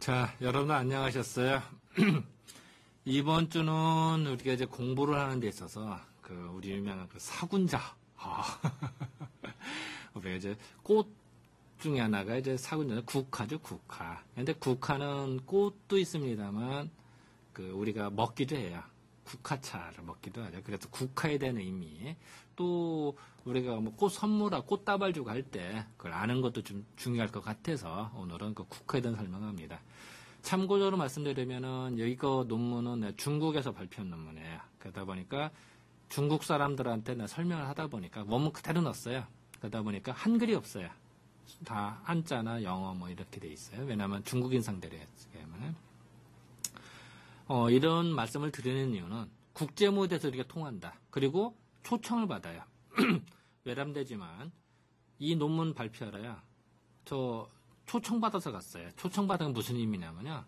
자, 여러분 안녕하셨어요? 이번 주는 우리가 이제 공부를 하는 데 있어서 우리 유명한 사군자. 우리가 이제 꽃 중에 하나가 이제 사군자, 국화죠, 국화. 근데 국화는 꽃도 있습니다만 우리가 먹기도 해요. 국화차를 먹기도 하죠. 그래서 국화에 대한 의미. 또 우리가 뭐 꽃 선물하고 꽃다발 주고 할 때 그걸 아는 것도 좀 중요할 것 같아서 오늘은 국화에 대한 설명합니다. 참고적으로 말씀드리면은 이거 논문은 중국에서 발표한 논문이에요. 그러다 보니까 중국 사람들한테 내가 설명을 하다 보니까 원문 그대로 넣었어요. 그러다 보니까 한글이 없어요. 다 한자나 영어 뭐 이렇게 돼 있어요. 왜냐하면 중국인 상대로 했으면 이런 말씀을 드리는 이유는 국제무대에서 우리가 통한다. 그리고 초청을 받아요. 외람되지만 이 논문 발표하러요. 저 초청받아서 갔어요. 초청받은 건 무슨 의미냐면요.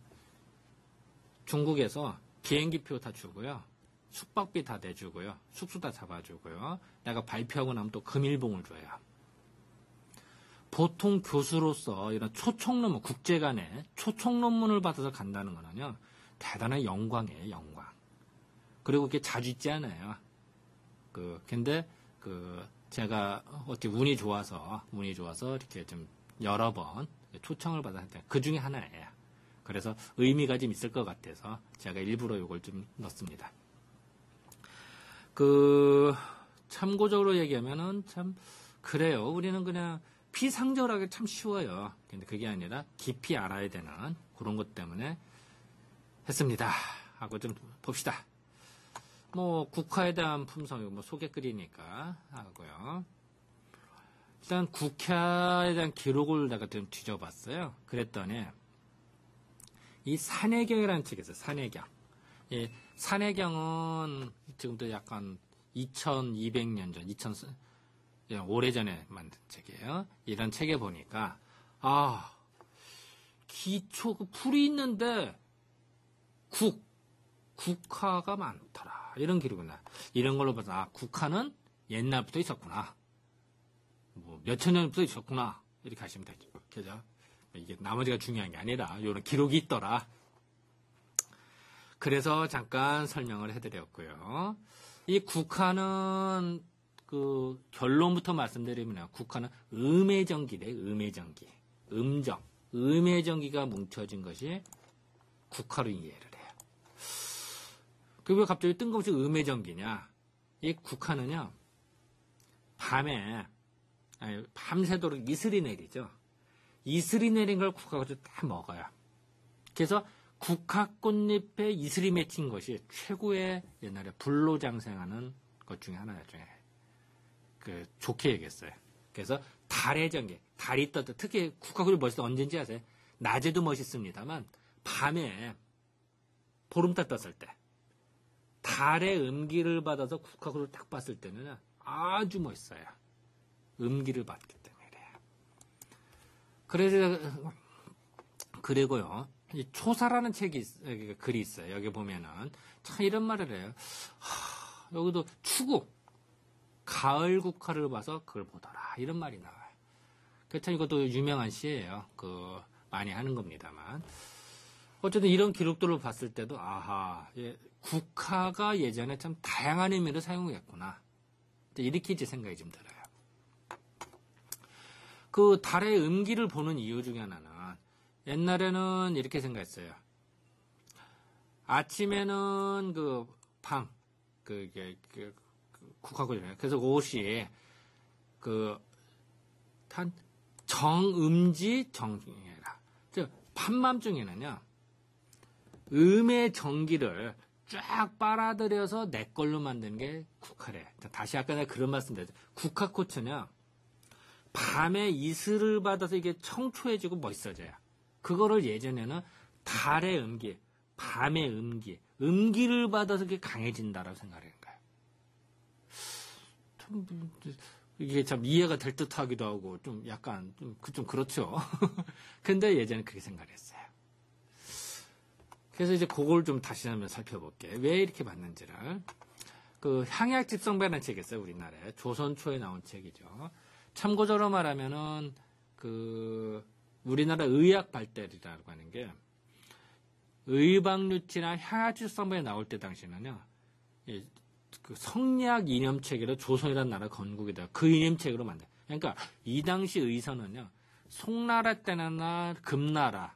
중국에서 비행기표 다 주고요. 숙박비 다 내주고요. 숙소 다 잡아주고요. 내가 발표하고 나면 또 금일봉을 줘요. 보통 교수로서 이런 초청 논문, 국제 간에 초청 논문을 받아서 간다는 거는요. 대단한 영광이에요, 영광. 그리고 그게 자주 있지 않아요. 근데, 제가, 어떻게 운이 좋아서 이렇게 좀 여러 번 초청을 받았는데, 그 중에 하나예요. 그래서 의미가 좀 있을 것 같아서 제가 일부러 이걸 좀 넣습니다. 참고적으로 얘기하면은 참, 그래요. 우리는 그냥 피상적하게 참 쉬워요. 근데 그게 아니라 깊이 알아야 되는 그런 것 때문에 했습니다. 하고 좀 봅시다. 뭐 국화에 대한 품성 뭐 소개글이니까 하고요. 일단 국화에 대한 기록을 내가 좀 뒤져봤어요. 그랬더니 이 산해경이라는 책이 있어요. 산해경. 이 산해경은 지금도 약간 2200년 전, 오래전에 만든 책이에요. 이런 책에 보니까 기초 풀이 있는데 국화가 많더라. 이런 기록이 나. 이런 걸로 봐서, 국화는 옛날부터 있었구나. 뭐, 몇천 년부터 있었구나. 이렇게 하시면 되죠. 그죠? 이게 나머지가 중요한 게 아니라, 이런 기록이 있더라. 그래서 잠깐 설명을 해드렸고요. 이 국화는, 결론부터 말씀드리면, 국화는 음해전기래, 음해전기. 음해전기가 뭉쳐진 것이 국화로 이해를 해요. 왜 갑자기 뜬금없이 음해전기냐? 이 국화는요, 밤새도록 이슬이 내리죠. 이슬이 내린 걸 국화가 다 먹어요. 그래서 국화꽃잎에 이슬이 맺힌 것이 최고의 옛날에 불로장생하는 것 중에 하나였죠. 좋게 얘기했어요. 그래서 달의 전기, 달이 떴다. 특히 국화꽃이 멋있어 언제인지 아세요? 낮에도 멋있습니다만, 밤에 보름달 떴을 때 달의 음기를 받아서 국화꽃을 딱 봤을 때는 아주 멋있어요. 음기를 받기 때문에 그래서 그리고요. 이 초사라는 글이 있어요. 여기 보면은 참 이런 말을 해요. 여기도 추구 가을 국화를 봐서 그걸 보더라. 이런 말이 나와요. 그렇죠. 이것도 유명한 시예요. 많이 하는 겁니다만. 어쨌든 이런 기록들을 봤을 때도 국화가 예전에 참 다양한 의미로 사용했구나. 이렇게 이제 생각이 좀 들어요. 달의 음기를 보는 이유 중에 하나는 옛날에는 이렇게 생각했어요. 아침에는 국화꽃이잖아요. 그래서 그것이 정음지 정이라. 즉 밤밤중에는요. 음의 전기를 쫙 빨아들여서 내 걸로 만드는 게 국화래. 다시 아까 내가 그런 말씀 드렸죠. 국화꽃은요. 밤에 이슬을 받아서 이게 청초해지고 멋있어져요. 그거를 예전에는 달의 음기, 밤의 음기를 받아서 이게 강해진다라고 생각하는 거예요. 이게 참 이해가 될 듯하기도 하고 좀 약간 좀 그렇죠. 근데 예전에 그렇게 생각을 했어요. 그래서 이제 그걸 좀 다시 한번 살펴볼게. 왜 이렇게 봤는지를. 향약집성배라는 책이 있어요, 우리나라에. 조선 초에 나온 책이죠. 참고적으로 말하면은, 우리나라 의학 발달이라고 하는 게, 의박류치나 향약집성반이 나올 때 당시는요, 그 성리학 이념체계로 조선이라는 나라 건국이다. 그 이념체계로 만든. 그러니까 이 당시 의선은요, 송나라 때나 금나라,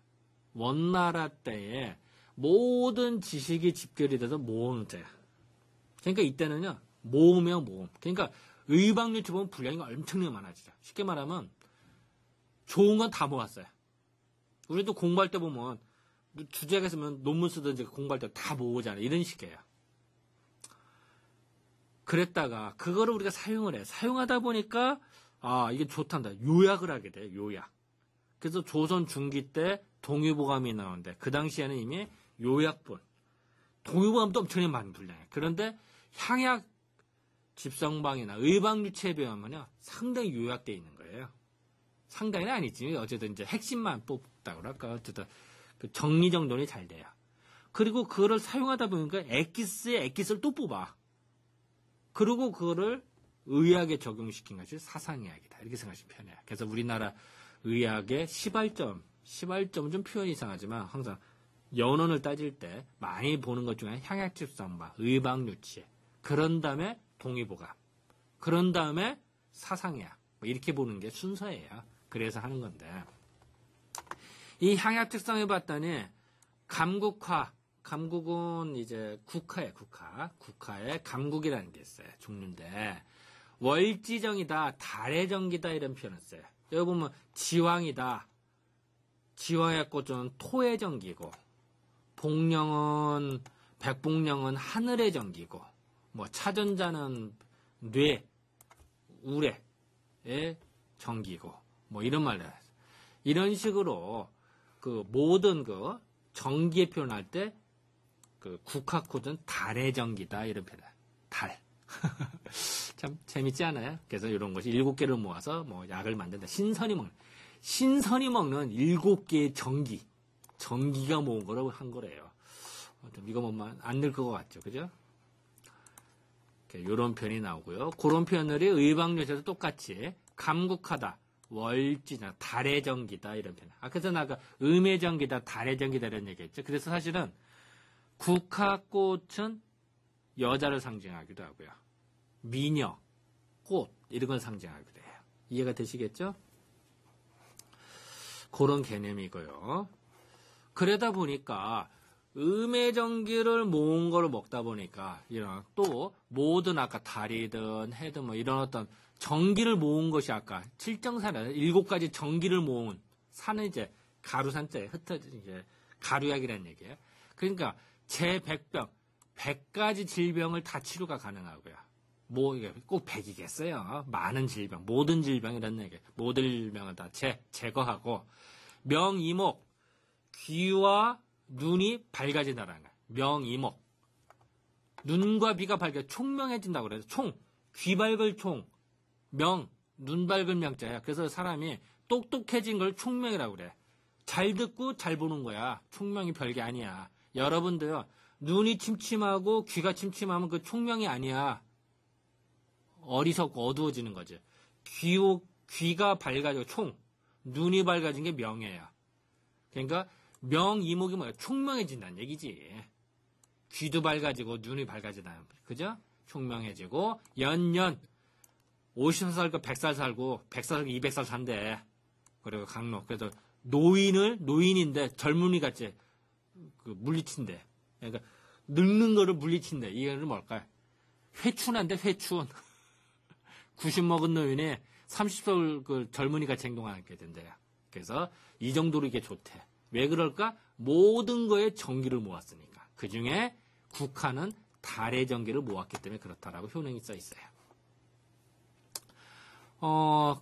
원나라 때에 모든 지식이 집결이 돼서 모으는 때야. 그러니까 이때는요, 모으면 모음. 그러니까 의박류치 보면 분량이 엄청나게 많아지죠. 쉽게 말하면 좋은 건 다 모았어요. 우리도 공부할 때 보면 주제가 있으면 논문 쓰든지 공부할 때 다 모으잖아요. 이런 식이에요. 그랬다가 그거를 우리가 사용을 해. 사용하다 보니까 이게 좋단다. 요약을 하게 돼요. 요약. 그래서 조선 중기 때 동의보감이 나오는데 그 당시에는 이미 요약본. 동의보감도 엄청나게 많은 분량이에요. 그런데 향약 집성방이나 의박류체에 비하면요 상당히 요약되어 있는 거예요. 상당히는 아니지. 어쨌든 이제 핵심만 뽑다 그럴까. 어쨌든 그 정리정돈이 잘 돼요. 그리고 그거를 사용하다 보니까 엑기스에 엑기스를 또 뽑아. 그리고 그거를 의학에 적용시킨 것이 사상의학이다. 이렇게 생각하시면 편해요. 그래서 우리나라 의학의 시발점은 좀 표현이 이상하지만 항상 연원을 따질 때 많이 보는 것 중에 향약집성방, 의박류치, 그런 다음에 동의보감, 그런 다음에 사상의학, 이렇게 보는 게 순서예요. 그래서 하는 건데 이 향약집성을 봤더니 감국은 이제 국화에 감국이라는 게 있어요. 종류인데 월지정이다, 달의 정기다 이런 표현을 써요. 여기 보면 지왕이다. 지왕의 꽃은 토의 정기고 백봉령은 하늘의 정기고 뭐 차전자는 우레의 정기고 뭐 이런 말을 해요. 이런 식으로 그 모든 그 정기의 표현할 때 그 국화꽃은 달의 정기다 이런 표현. 달. 참 재밌지 않아요? 그래서 이런 것이 7개를 모아서 뭐 약을 만든다. 신선이 먹는 7개의 정기가 모은 거라고 한 거래요. 이거 보면 안 늘 것 같죠, 그죠? 이런 표현이 나오고요. 그런 표현들이 의박류에서도 똑같이 감국하다, 월지나 달의 정기다 이런 표현. 그래서 아까 음의 정기다, 달의 정기다 이런 얘기했죠. 그래서 사실은 국화꽃은 여자를 상징하기도 하고요. 미녀, 꽃 이런 걸 상징하기도 해요. 이해가 되시겠죠? 그런 개념이고요. 그러다 보니까 음의 정기를 모은 걸 먹다 보니까 이런 또 모든 아까 달이든 해든 뭐 이런 어떤 정기를 모은 것이 아까 칠정산에 7가지 정기를 모은 산은 이제 가루산자에 흩어진 이제 가루약이라는 얘기예요. 그러니까 제 100병 100가지 질병을 다 치료가 가능하고요. 뭐 이게 꼭 100이겠어요. 많은 질병, 모든 질병이라는 얘기. 모든 질병을 다 제거하고 명이목 귀와 눈이 밝아진다는 거예요. 명이목. 눈과 귀가 총명해진다고 그래서 귀 밝을 눈 밝을 명자야. 그래서 사람이 똑똑해진 걸 총명이라고 그래. 잘 듣고 잘 보는 거야. 총명이 별게 아니야. 여러분도요, 눈이 침침하고 귀가 침침하면 그 총명이 아니야. 어리석고 어두워지는 거지. 귀가 밝아지고 눈이 밝아진 게 명예야. 그러니까 명이목이 뭐야? 총명해진다는 얘기지. 귀도 밝아지고 눈이 밝아지다. 그죠? 총명해지고 연년 50살 살고 100살 살고 100살 살고 200살 산대. 그리고 강로. 그래서 노인인데 젊은이 같이 물리친대. 그러니까 늙는 거를 물리친대. 이거는 뭘까요? 회춘한데 회춘. 90 먹은 노인이 30살 그 젊은이 같이 행동하게 된대요. 그래서 이 정도로 이게 좋대. 왜 그럴까? 모든 거에 전기를 모았으니까. 그 중에 국화는 달의 전기를 모았기 때문에 그렇다라고 효능이 써 있어요.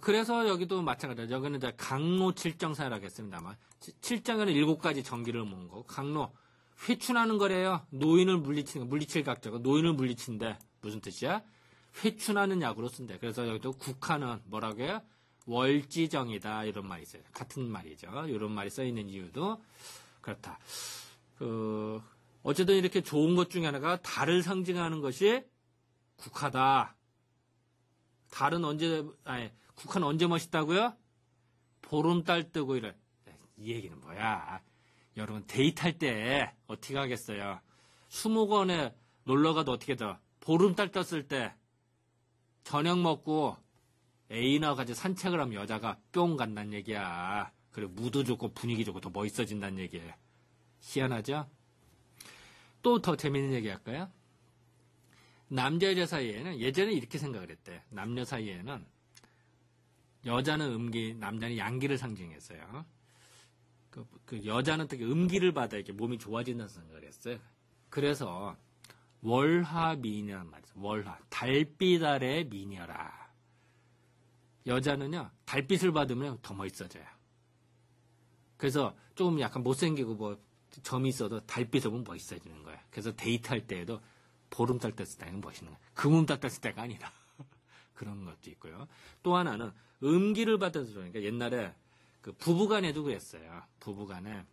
그래서 여기도 마찬가지로 여기는 이제 강로 칠정사라고 했습니다만 칠정에는 7가지 전기를 모은 거고 강로 회춘하는 거래요. 노인을 물리치는 거, 물리칠 각자가 노인을 물리친데 무슨 뜻이야? 회춘하는 약으로 쓴대. 그래서 여기도 국화는 뭐라고 해요? 월지정이다 이런 말이 있어요. 같은 말이죠. 이런 말이 써 있는 이유도 그렇다. 어쨌든 이렇게 좋은 것 중에 하나가 달을 상징하는 것이 국화다. 국화는 언제 멋있다고요? 보름달 뜨고 이래. 이 얘기는 뭐야? 여러분 데이트할 때 어떻게 하겠어요? 수목원에 놀러가도 어떻게 돼? 보름달 떴을 때 저녁 먹고 애인하고 같이 산책을 하면 여자가 뿅 간다는 얘기야. 그리고 무드 좋고 분위기 좋고 더 멋있어진다는 얘기예요. 희한하죠? 또 더 재밌는 얘기 할까요? 남자 여자 사이에는 예전에 이렇게 생각을 했대. 남녀 사이에는 여자는 음기, 남자는 양기를 상징했어요. 그 여자는 특히 음기를 받아야 이렇게 몸이 좋아진다는 생각을 했어요. 그래서 월화미인이란 말이죠. 월화. 달빛 아래 미녀라. 여자는요, 달빛을 받으면 더 멋있어져요. 그래서 조금 약간 못생기고 뭐 점이 있어도 달빛을 보면 멋있어지는 거예요. 그래서 데이트할 때에도 보름달 떴을 때는 멋있는 거예요. 금음달 떴을 때가 아니라. 그런 것도 있고요. 또 하나는 음기를 받아서 그러니까 옛날에 그 부부간에도 그랬어요. 부부간에.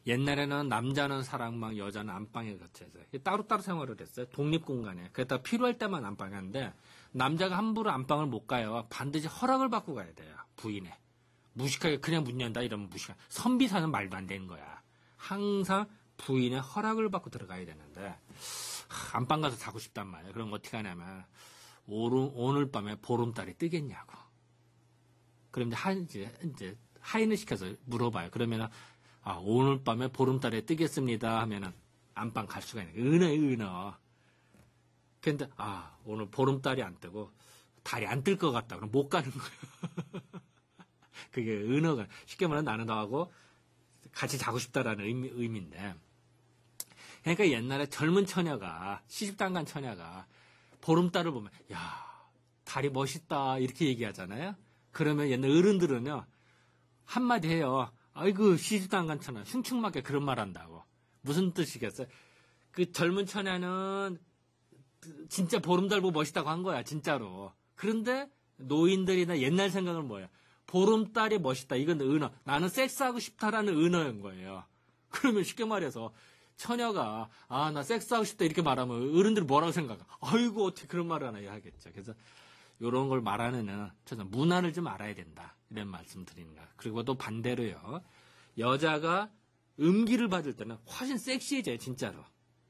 옛날에는 남자는 사랑방, 여자는 안방에 갇혀서 따로따로 생활을 했어요. 독립공간에. 그랬다가 필요할 때만 안방에 가는데 남자가 함부로 안방을 못 가요. 반드시 허락을 받고 가야 돼요. 부인의. 무식하게 그냥 문 연다 이러면 무식하게. 선비사는 말도 안 되는 거야. 항상 부인의 허락을 받고 들어가야 되는데 안방 가서 자고 싶단 말이에요. 그럼 어떻게 하냐면 오늘 밤에 보름달이 뜨겠냐고. 그럼 이제 하인을 시켜서 물어봐요. 그러면은 오늘 밤에 보름달이 뜨겠습니다 하면은 안방 갈 수가 있는 거예요. 은어. 근데 오늘 보름달이 안 뜨고 달이 안 뜰 것 같다. 그럼 못 가는 거예요. 그게 은어가 쉽게 말하면 나는 너하고 같이 자고 싶다라는 의미인데. 그러니까 옛날에 젊은 처녀가 시집장간 처녀가 보름달을 보면 야 달이 멋있다 이렇게 얘기하잖아요. 그러면 옛날 어른들은요 한마디 해요. 아이고 시집장간 처녀 흉측맞게 그런 말 한다고. 무슨 뜻이겠어요? 그 젊은 처녀는 진짜 보름달 보고 멋있다고 한 거야 진짜로. 그런데 노인들이나 옛날 생각은 뭐야? 보름달이 멋있다. 이건 은어. 나는 섹스하고 싶다라는 은어인 거예요. 그러면 쉽게 말해서 처녀가 나 섹스하고 싶다 이렇게 말하면 어른들이 뭐라고 생각해? 아이고 어떻게 그런 말을 하나 하겠죠. 그래서 이런 걸 말하는 문화를 좀 알아야 된다. 이런 말씀 드립니다. 그리고 또 반대로요. 여자가 음기를 받을 때는 훨씬 섹시해져요. 진짜로.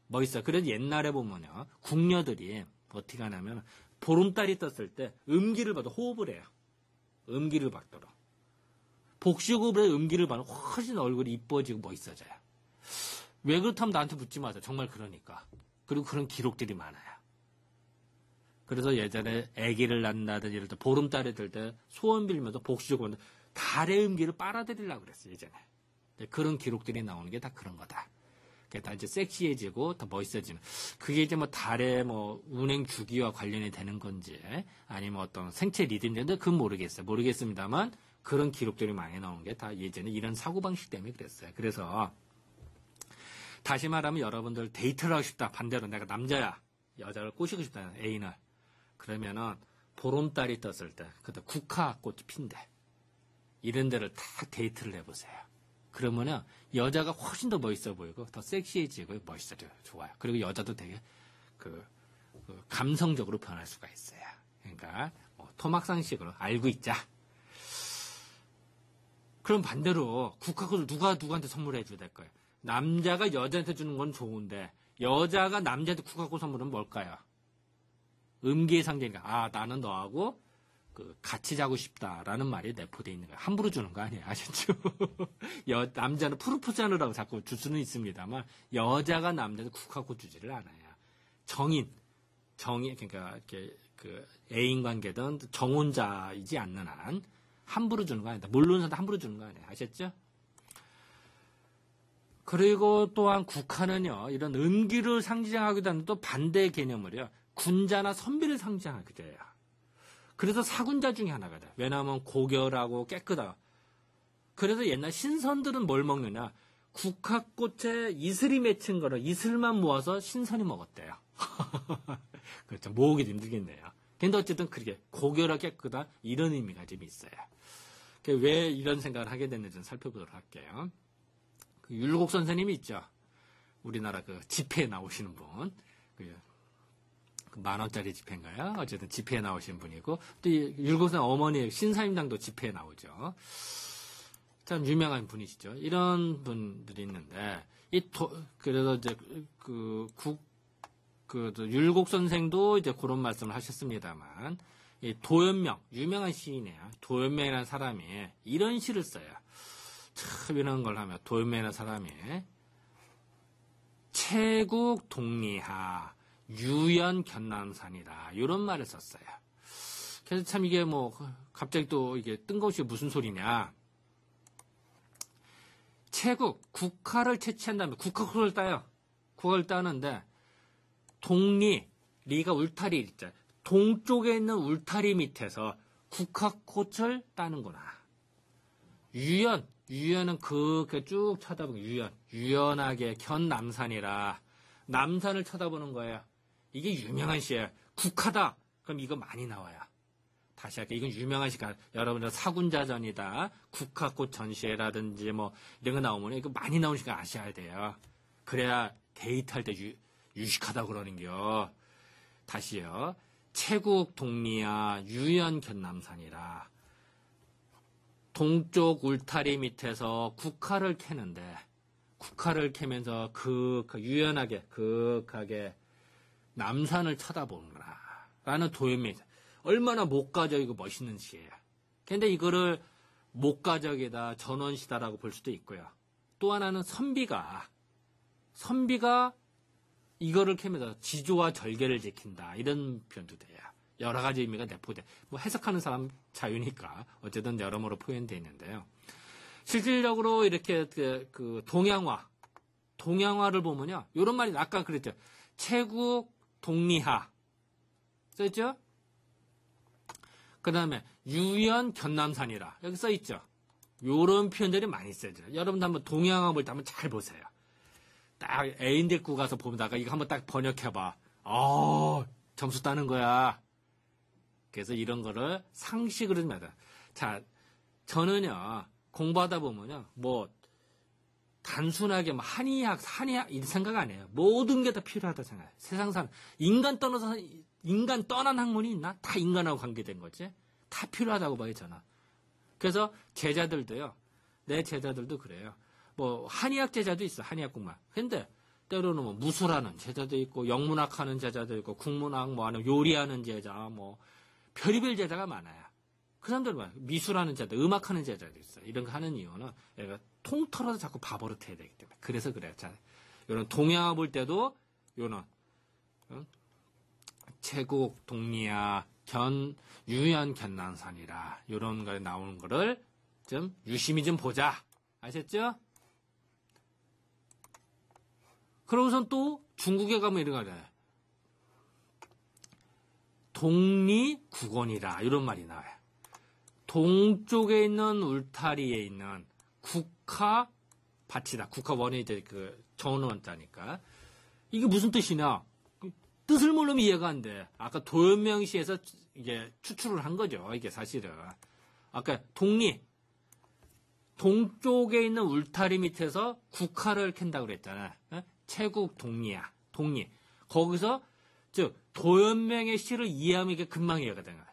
멋있어요. 그래서 옛날에 보면요. 궁녀들이 어떻게 하냐면 보름달이 떴을 때 음기를 받아 호흡을 해요. 음기를 받도록. 복식호흡에 음기를 받으면 훨씬 얼굴이 이뻐지고 멋있어져요. 왜 그렇다면 나한테 묻지 마세요. 정말 그러니까. 그리고 그런 기록들이 많아요. 그래서 예전에 아기를 낳는다든지 이럴 때 보름달이 들 때 소원 빌면서 복식호흡 달의 음기를 빨아들이려고 그랬어요. 예전에. 그런 기록들이 나오는 게 다 그런 거다. 그게 다 이제 섹시해지고 더 멋있어지는. 그게 이제 뭐 달의 뭐 운행 주기와 관련이 되는 건지 아니면 어떤 생체 리듬인데 그건 모르겠습니다만 그런 기록들이 많이 나오는 게 다 예전에 이런 사고방식 때문에 그랬어요. 그래서 다시 말하면 여러분들 데이트를 하고 싶다. 반대로 내가 남자야. 여자를 꼬시고 싶다. 애인을. 그러면은 보름달이 떴을 때 그때 국화꽃이 핀대. 이런 데를 다 데이트를 해보세요. 그러면은 여자가 훨씬 더 멋있어 보이고 더 섹시해지고 멋있어져요. 좋아요. 그리고 여자도 되게 그 감성적으로 변할 수가 있어요. 그러니까 토막상식으로 알고 있자. 그럼 반대로 국화꽃을 누가 누구한테 선물해 줘야 될 거예요. 남자가 여자한테 주는 건 좋은데 여자가 남자한테 국화꽃 선물은 뭘까요? 음기의 상징이니까 나는 너하고 같이 자고 싶다라는 말이 내포되어 있는 거예요. 함부로 주는 거 아니에요. 아셨죠? 남자는 프로포즈 하느라고 자꾸 줄 수는 있습니다만 여자가 남자한테 국화꽃 주지를 않아요. 정인 그러니까 이렇게 애인 관계든 정혼자이지 않는 한 함부로 주는 거 아니다. 모르는 사람도 함부로 주는 거 아니에요. 아셨죠? 그리고 또한 국화는요. 이런 음기를 상징하기도 하는 또 반대의 개념을요. 군자나 선비를 상징하기도 해요. 그래서 사군자 중에 하나가 돼요. 왜냐하면 고결하고 깨끗하고. 그래서 옛날 신선들은 뭘 먹느냐. 국화꽃에 이슬이 맺힌 거를 이슬만 모아서 신선이 먹었대요. 그렇죠. 모으기도 힘들겠네요. 근데 어쨌든 그렇게 고결하고 깨끗한 이런 의미가 좀 있어요. 왜 이런 생각을 하게 됐는지 좀 살펴보도록 할게요. 율곡 선생님이 있죠. 우리나라 집회에 나오시는 분. 10,000원짜리 집회인가요? 어쨌든 집회에 나오신 분이고, 또 율곡 선생 어머니 신사임당도 집회에 나오죠. 참 유명한 분이시죠. 이런 분들이 있는데, 그래서 이제, 율곡 선생도 이제 그런 말씀을 하셨습니다만, 이 도연명, 유명한 시인이에요. 도연명이라는 사람이 이런 시를 써요. 참 이런 걸 하면, 도연명이라는 사람이, 채국 동리하, 유연 견남산이다. 이런 말을 썼어요. 그래서 참 이게 뭐, 갑자기 또 이게 뜬금없이 무슨 소리냐. 채국, 국화를 채취한 다음에 국화꽃을 따요. 국화를 따는데, 리가 울타리 있잖아요. 동쪽에 있는 울타리 밑에서 국화꽃을 따는구나. 유연은 그렇게 쭉 쳐다보고, 유연하게 견남산이라, 남산을 쳐다보는 거예요. 이게 유명한 시예요. 국화다. 그럼 이거 많이 나와요. 다시 할게요. 이건 유명한 시가 여러분들 사군자전이다. 국화꽃 전시회라든지 뭐 이런 거 나오면 이거 많이 나오는 시가 아셔야 돼요. 그래야 데이트할 때 유식하다 그러는겨. 다시요. 채국 동리야 유연 견남산이라. 동쪽 울타리 밑에서 국화를 캐는데 국화를 캐면서 유연하게 극하게 남산을 쳐다보는구나 라는 도연명이다. 얼마나 목가적이고 멋있는 시예요. 근데 이거를 목가적이다, 전원시다라고 볼 수도 있고요. 또 하나는 선비가 이거를 캐면서 지조와 절개를 지킨다. 이런 표현도 돼요. 여러 가지 의미가 내포돼. 뭐 해석하는 사람 자유니까 어쨌든 여러모로 표현되어 있는데요. 실질적으로 이렇게 그 동양화를 보면요. 이런 말이 아까 그랬죠. 채국 동리하 써있죠? 그 다음에 유연 견남산이라 여기 써있죠. 요런 표현들이 많이 써있죠. 여러분도 한번 동양화 볼 때 한번 잘 보세요. 딱 애인 데리고 가서 보다가 이거 한번 딱 번역해봐. 점수 따는 거야. 그래서 이런 거를 상식으로 좀 해야. 자, 저는요 공부하다 보면요 뭐 단순하게 뭐 한의학 이 생각 안 해요. 모든 게 다 필요하다 생각해요. 세상 사람 인간 떠난 학문이 있나? 다 인간하고 관계된 거지. 다 필요하다고 봐요 저는. 그래서 제자들도요. 내 제자들도 그래요. 뭐 한의학 제자도 있어. 한의학 공만. 근데 때로는 뭐 무술하는 제자도 있고 영문학 하는 제자도 있고 국문학 뭐 하는 요리하는 제자 뭐 별의별 제자가 많아요. 그 사람들은 미술하는 제자, 음악하는 제자도 있어요. 이런 거 하는 이유는 얘가 통틀어서 자꾸 바보로 해야 되기 때문에. 그래서 그래요. 자, 요런 동양화 볼 때도 요런 채국 동리야 유연 견남산이라 요런 거에 나오는 거를 좀 유심히 좀 보자. 아셨죠? 그러고선 또 중국에 가면 이런 거 해요. 동리국원이라 이런 말이 나와요. 동쪽에 있는 울타리에 있는 국화밭이다. 국화원이 이제 그 정원원자니까. 이게 무슨 뜻이냐? 뜻을 모르면 이해가 안 돼. 아까 도연명시에서 이게 추출을 한 거죠. 이게 사실은. 아까 동쪽에 있는 울타리 밑에서 국화를 캔다고 그랬잖아. 채국 동리야. 거기서 즉 도연명의 시를 이해하면 이게 금방 이해가 되는 거야.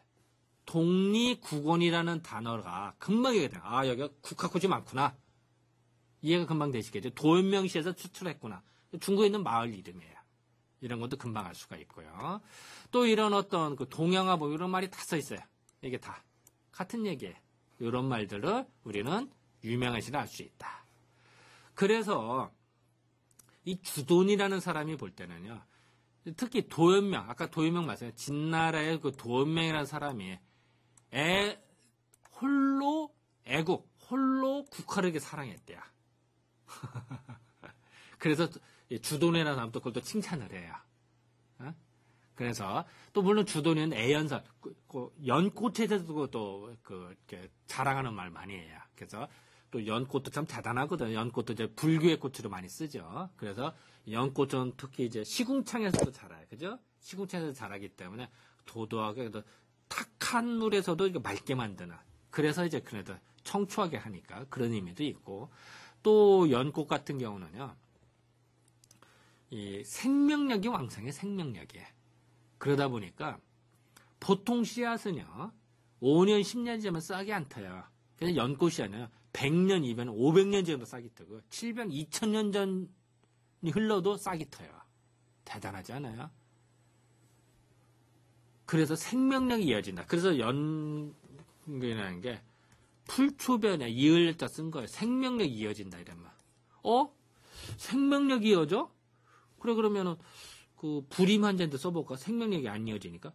동리국원이라는 단어가 금방 이해가 되는 거야. 여기가 국화꽃이 많구나. 이해가 금방 되시겠죠. 도연명시에서 추출했구나. 중국에 있는 마을 이름이에요. 이런 것도 금방 알 수가 있고요. 또 이런 어떤 그 동양화 뭐 이런 말이 다 써 있어요. 이게 다 같은 얘기예요. 이런 말들을 우리는 유명한 시를 알 수 있다. 그래서 이 주돈이라는 사람이 볼 때는요. 특히 도연명, 아까 도연명 말씀하신 진나라의 그 도연명이라는 사람이 홀로 국화를 이렇게 사랑했대요. 그래서 주돈이라는 사람도 그걸 또 칭찬을 해요. 그래서 또 물론 주돈이는 애연설, 연꽃에 대해서도 또 이렇게 자랑하는 말 많이 해요. 그래서 또 연꽃도 참 대단하거든요. 연꽃도 이제 불교의 꽃으로 많이 쓰죠. 그래서 연꽃은 특히 이제 시궁창에서도 자라요. 그죠? 시궁창에서 자라기 때문에 도도하게 탁한 물에서도 이렇게 맑게 만드는. 그래서 이제 그네들 청초하게 하니까 그런 의미도 있고 또 연꽃 같은 경우는요. 이 생명력이 왕성해 생명력이. 그러다 보니까 보통 씨앗은요. 5년 10년 지나면 싹이 안 터요. 그래서 연꽃 씨앗은요. 100년, 200년, 500년 전도 싹이 트고 700, 2000년 전이 흘러도 싹이 터요. 대단하지 않아요? 그래서 생명력이 이어진다. 그래서 연근이라는 게 풀초변에 이을자 쓴 거예요. 생명력이 이어진다 이런 말. 생명력이 이어져? 그래 그러면은 그 불임 환자한테 써볼까? 생명력이 안 이어지니까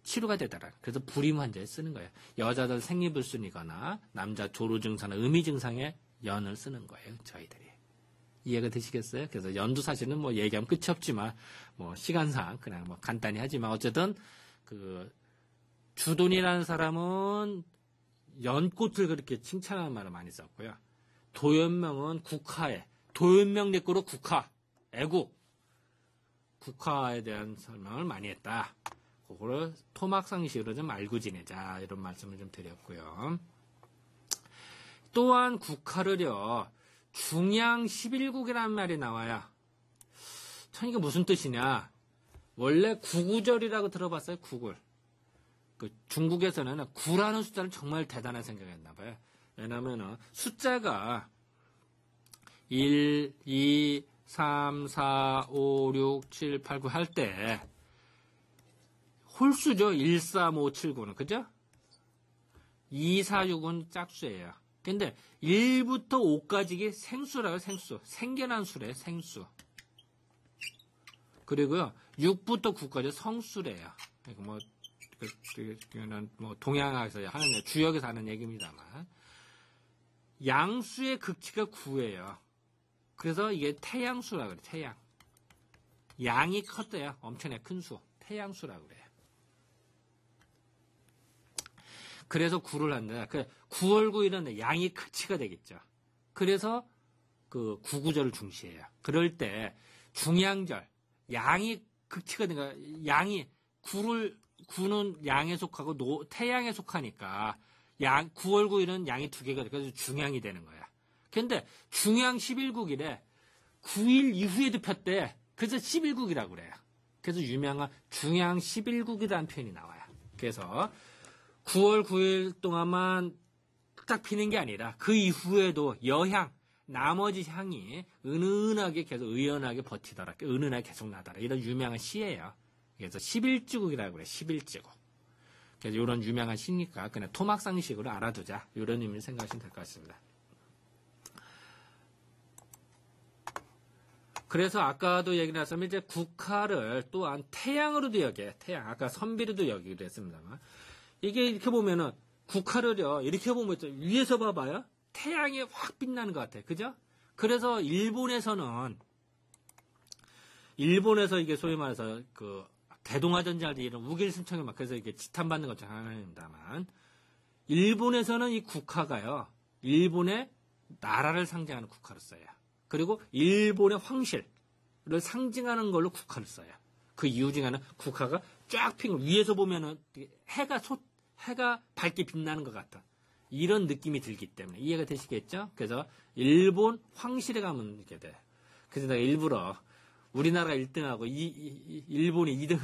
치료가 되더라. 그래서 불임 환자에 쓰는 거예요. 여자들 생리불순이거나 남자 조루 증상이나 음이 증상에 연을 쓰는 거예요. 저희들이. 이해가 되시겠어요? 그래서 연도 사실은 뭐 얘기하면 끝이 없지만 뭐 시간상 그냥 뭐 간단히 하지만 어쨌든 그 주돈이라는 사람은 연꽃을 그렇게 칭찬하는 말을 많이 썼고요. 도연명은 국화에 도연명 내거로 국화 애국 국화에 대한 설명을 많이 했다. 그거를 토막상식으로 좀 알고 지내자 이런 말씀을 좀 드렸고요. 또한 국화를요. 중양 11국이라는 말이 나와요. 참 이게 무슨 뜻이냐. 원래 구구절이라고 들어봤어요. 구글. 그 중국에서는 구라는 숫자를 정말 대단한 생각했나 봐요. 왜냐하면 숫자가 1, 2, 3, 4, 5, 6, 7, 8, 9 할 때 홀수죠. 1, 3, 5, 7, 9는. 그죠? 2, 4, 6은 짝수예요. 근데 1부터 5까지 이게 생수라고 생수. 생겨난 수래요. 생수. 그리고요. 6부터 9까지 성수래요. 그러니까 뭐 동양에서 하는 주역에서 하는 얘기입니다만 양수의 극치가 9예요. 그래서 이게 태양수라고 그래요. 태양. 양이 컸대요. 엄청나게 큰 수. 태양수라고 그래요. 그래서 9를 한다. 9월 9일은 양이 극치가 되겠죠. 그래서 그 구구절을 중시해요. 그럴 때 중양절 양이 극치가 되니까 양이 9는 양에 속하고 태양에 속하니까 9월 9일은 양이 두 개가 돼서 중양이 되는 거야. 근데 중양 11국이래. 9일 이후에도 폈대. 그래서 11국이라고 그래요. 그래서 유명한 중양 11국이라는 표현이 나와요. 그래서 9월 9일 동안만 딱 피는 게 아니라 그 이후에도 여향, 나머지 향이 은은하게 계속 의연하게 버티더라. 은은하게 계속 나더라. 이런 유명한 시예요. 그래서 11지국이라고 그래요. 11지국. 그래서 이런 유명한 시니까 그냥 토막상식으로 알아두자. 이런 의미를 생각하시면 될 것 같습니다. 그래서 아까도 얘기 나왔으면 이제 국화를 또한 태양으로도 여겨요. 태양. 아까 선비로도 여기기도 했습니다만. 이게 이렇게 보면은 국화를요. 이렇게 보면 위에서 봐봐요. 태양이 확 빛나는 것 같아요. 그죠? 그래서 일본에서 이게 소위 말해서 그 대동아전쟁 때 이런 우길승천이 막 그래서 이게 지탄받는 것 중 하나입니다만 일본에서는 이 국화가요. 일본의 나라를 상징하는 국화를 써요. 그리고 일본의 황실을 상징하는 걸로 국화를 써요. 그 이유 중에 하나는 국화가 쫙 핀 위에서 보면은 해가 밝게 빛나는 것 같아. 이런 느낌이 들기 때문에 이해가 되시겠죠? 그래서 일본 황실에 가면 이렇게 돼. 그래서 내가 일부러 우리나라가 1등하고 일본이 2등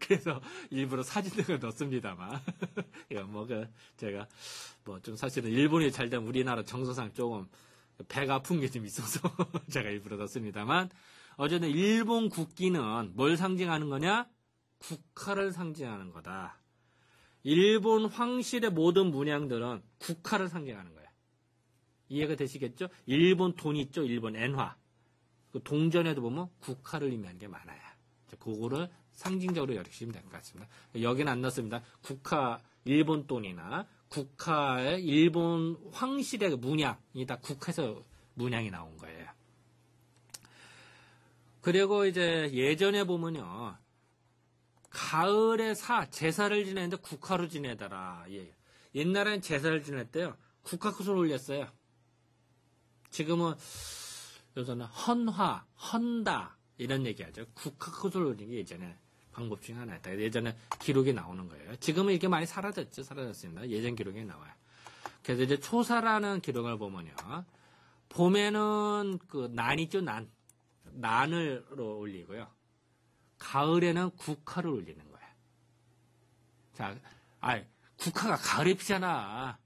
그래서 일부러 사진등을 넣습니다만 이거 제가 좀 사실은 일본이 잘 되면 우리나라 정서상 조금 배가 아픈 게 좀 있어서 제가 일부러 넣습니다만 어쨌든 일본 국기는 뭘 상징하는 거냐? 국화를 상징하는 거다. 일본 황실의 모든 문양들은 국화를 상징하는 거야. 이해가 되시겠죠? 일본 돈 있죠? 일본 엔화. 그 동전에도 보면 국화를 의미하는 게 많아요. 그거를 상징적으로 여기시면 될 것 같습니다. 여기는 안 넣습니다. 국화, 일본 돈이나 국화의 일본 황실의 문양이 다 국화에서 문양이 나온 거예요. 그리고 이제 예전에 보면요. 가을에 제사를 지내는데 국화로 지내더라. 예. 옛날엔 제사를 지냈대요. 국화꽃을 올렸어요. 지금은 요새는 헌다 이런 얘기하죠. 국화꽃을 올린 게 예전에 방법 중에 하나였다. 예전에 기록이 나오는 거예요. 지금은 이렇게 많이 사라졌습니다. 예전 기록에 나와요. 그래서 이제 초사라는 기록을 보면요. 봄에는 그 난 있죠, 난으로 올리고요. 가을에는 국화를 올리는 거예요. 자, 국화가 가을에 피잖아.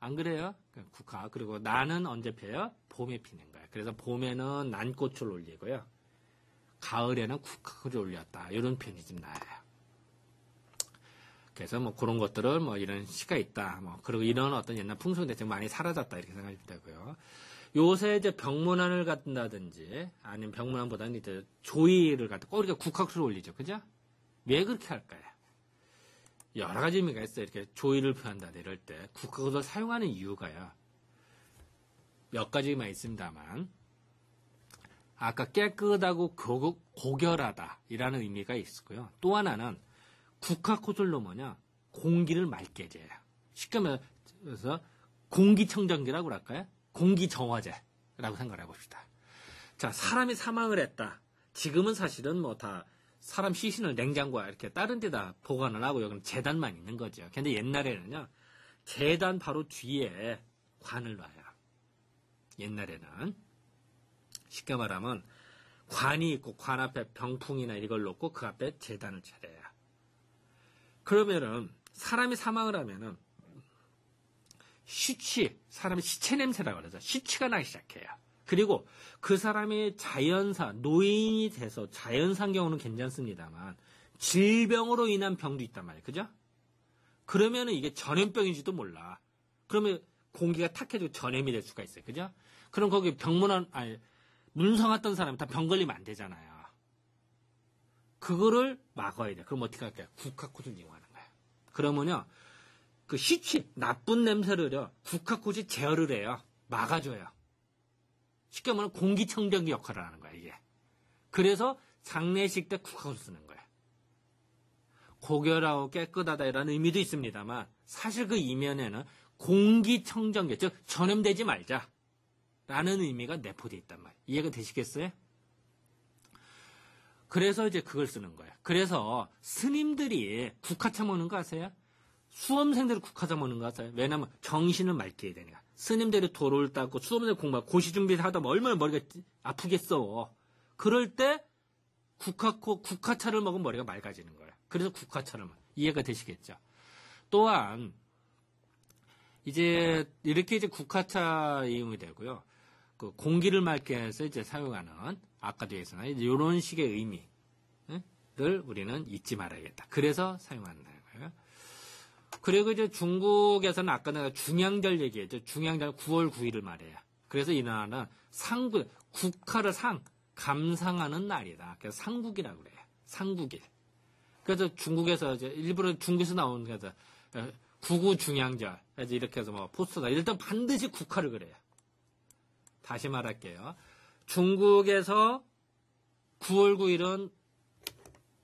안 그래요? 국화. 그리고 나는 언제 펴요? 봄에 피는 거야. 그래서 봄에는 난꽃을 올리고요. 가을에는 국화를 올렸다. 이런 표현이 좀 나와요. 그래서 뭐 그런 것들을 뭐 이런 시가 있다. 뭐 그리고 이런 어떤 옛날 풍속 대체 많이 사라졌다. 이렇게 생각하시면 되고요. 요새 이제 병문안을 갖는다든지 아니면 병문안보다는 이제 조이를 갖다 우리가 국화를 올리죠. 그죠? 왜 그렇게 할까요? 여러 가지 의미가 있어요. 이렇게 조이를 표현한다 이럴 때 국화를 사용하는 이유가요. 몇 가지만 있습니다만 아까 깨끗하고 고결하다 이라는 의미가 있고요. 또 하나는 국화꽃을로 뭐냐 공기를 맑게 해줘요. 쉽게 말해서 공기청정기라고 할까요? 공기정화제라고 생각을 해봅시다. 자, 사람이 사망을 했다. 지금은 사실은 뭐 다 사람 시신을 냉장고에 이렇게 다른 데다 보관을 하고 여기는 재단만 있는 거죠. 근데 옛날에는요, 재단 바로 뒤에 관을 놔요. 옛날에는. 쉽게 말하면 관이 있고 관 앞에 병풍이나 이걸 놓고 그 앞에 재단을 차려요. 그러면은 사람이 사망을 하면은 사람의 시체 냄새라고 그러죠. 시치가 나기 시작해요. 그리고 그 사람이 노인이 돼서 자연사인 경우는 괜찮습니다만, 질병으로 인한 병도 있단 말이에요. 그죠? 그러면은 이게 전염병인지도 몰라. 그러면 공기가 탁해지고 전염이 될 수가 있어요. 그죠? 그럼 거기 문성 왔던 사람이 다 병 걸리면 안 되잖아요. 그거를 막아야 돼. 그럼 어떻게 할까요? 국화꽃을 이용하는 거예요. 그러면요, 그 나쁜 냄새를요, 국화꽃이 제어를 해요. 막아줘요. 쉽게 말하면 공기청정기 역할을 하는 거야, 이게. 그래서 장례식 때 국화꽃을 쓰는 거예요. 고결하고 깨끗하다 이라는 의미도 있습니다만, 사실 그 이면에는 공기청정기, 즉, 전염되지 말자. 라는 의미가 내포되어 있단 말이에요. 이해가 되시겠어요? 그래서 이제 그걸 쓰는 거예요. 그래서 스님들이 국화차 먹는 거 아세요? 수험생들이 국화차 먹는 거 아세요? 왜냐면 정신을 맑게 해야 되니까. 스님들이 도로를 닦고 수험생들 공부하고 고시 준비를 하다 보면 얼마나 머리가 아프겠어. 그럴 때 국화차를 먹으면 머리가 맑아지는 거예요. 그래서 국화차를 이해가 되시겠죠? 또한 이제 이렇게 이제 국화차 이용이 되고요. 그 공기를 맑게 해서 이제 사용하는 아까도 얘기했잖아요. 이런 식의 의미를 우리는 잊지 말아야겠다. 그래서 사용한다는 거예요. 그리고 이제 중국에서는 아까 내가 중양절 얘기했죠. 중양절 9월 9일을 말해요. 그래서 이 나라는 국화를 감상하는 날이다. 그래서 상국이라고 그래요. 상국일. 그래서 중국에서 이제 일부러 중국에서 나오는 게서 구구 중양절. 그래서 이렇게 해서 뭐 포스터다. 일단 반드시 국화를 그래요. 다시 말할게요. 중국에서 9월 9일은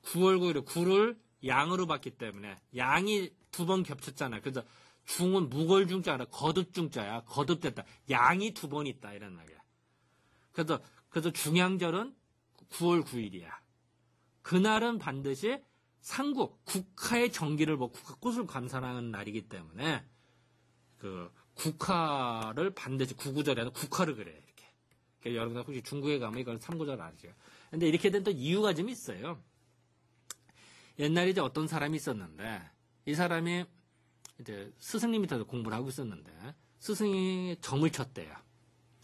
9를 양으로 봤기 때문에 양이 두 번 겹쳤잖아요. 그래서 중은 무걸중자 아니라 거듭중자야. 거듭됐다. 양이 두 번 있다. 이런 말이야. 그래서 중양절은 9월 9일이야. 그날은 반드시 국화의 정기를 보고 국화꽃을 감상하는 날이기 때문에 그 국화를 반드시 구구절에는 국화를 그래요. 이렇게. 그러니까 여러분들 혹시 중국에 가면 이걸 삼구절 아시죠? 근데 이렇게 된 또 이유가 좀 있어요. 옛날에 이제 어떤 사람이 있었는데 이 사람이 이제 스승님 밑에서 공부를 하고 있었는데 스승이 점을 쳤대요.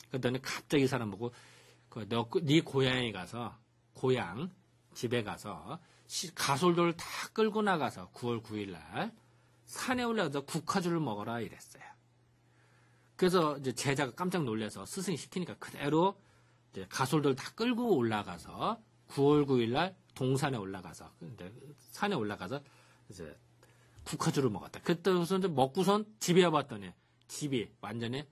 그랬더니 갑자기 이 사람 보고 네 고향에 가서 집에 가서 가솔도를 다 끌고 나가서 9월 9일 날 산에 올라가서 국화주를 먹어라 이랬어요. 그래서 이제 제자가 깜짝 놀라서 스승이 시키니까 그대로 이제 가솔도를 다 끌고 올라가서 9월 9일 날 동산에 올라가서 산에 올라가서 이제 국화주를 먹었다. 그때부터 이제 먹고선 집에 와봤더니 집이 완전히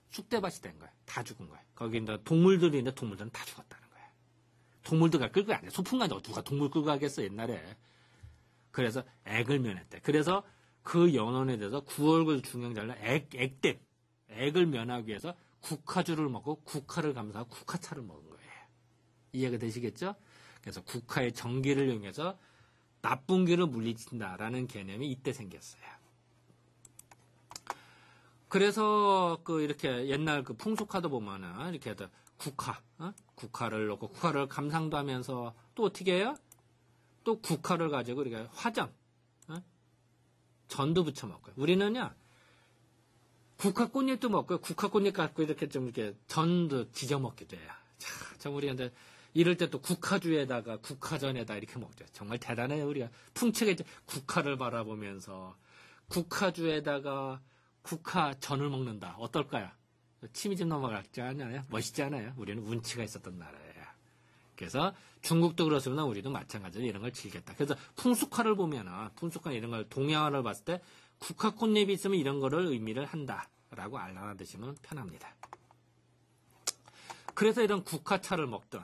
쑥대밭이 된 거예요. 다 죽은 거예요. 거기 이제 동물들이 있는데 동물들은 다 죽었다는 거예요. 동물들가 끌고 안 돼. 소풍 가서 누가 동물 끌고 가겠어 옛날에. 그래서 액을 면했대. 그래서 그 연원에 대해서 9월 9일 중앙절날 액을 면하기 위해서 국화주를 먹고 국화를 감사하고 국화차를 먹은 거예요. 이해가 되시겠죠? 그래서 국화의 정기를 이용해서 나쁜 기를 물리친다라는 개념이 이때 생겼어요. 그래서 이렇게 옛날 풍속화도 보면은 이렇게 해서 국화를 넣고 국화를 감상도 하면서 또 어떻게 해요? 또 국화를 가지고 이렇게 전도 부쳐 먹고요. 우리는요 국화꽃잎도 먹고요. 국화꽃잎 갖고 이렇게 좀 이렇게 전도 지져 먹기도 해요. 참 우리가 이제 이럴 때 또 국화주에다가 국화전에다 이렇게 먹죠. 정말 대단해요. 우리가 풍채가 이제 국화를 바라보면서 국화주에다가 국화전을 먹는다. 어떨까요? 침이 좀 넘어갔지 않아요? 멋있지 않아요? 우리는 운치가 있었던 나라예요. 그래서 중국도 그렇습니다. 우리도 마찬가지로 이런 걸 즐겼다. 그래서 풍속화를 보면은 풍속화 이런 걸 동양화를 봤을 때 국화꽃잎이 있으면 이런 거를 의미를 한다라고 알아두시면 편합니다. 그래서 이런 국화차를 먹던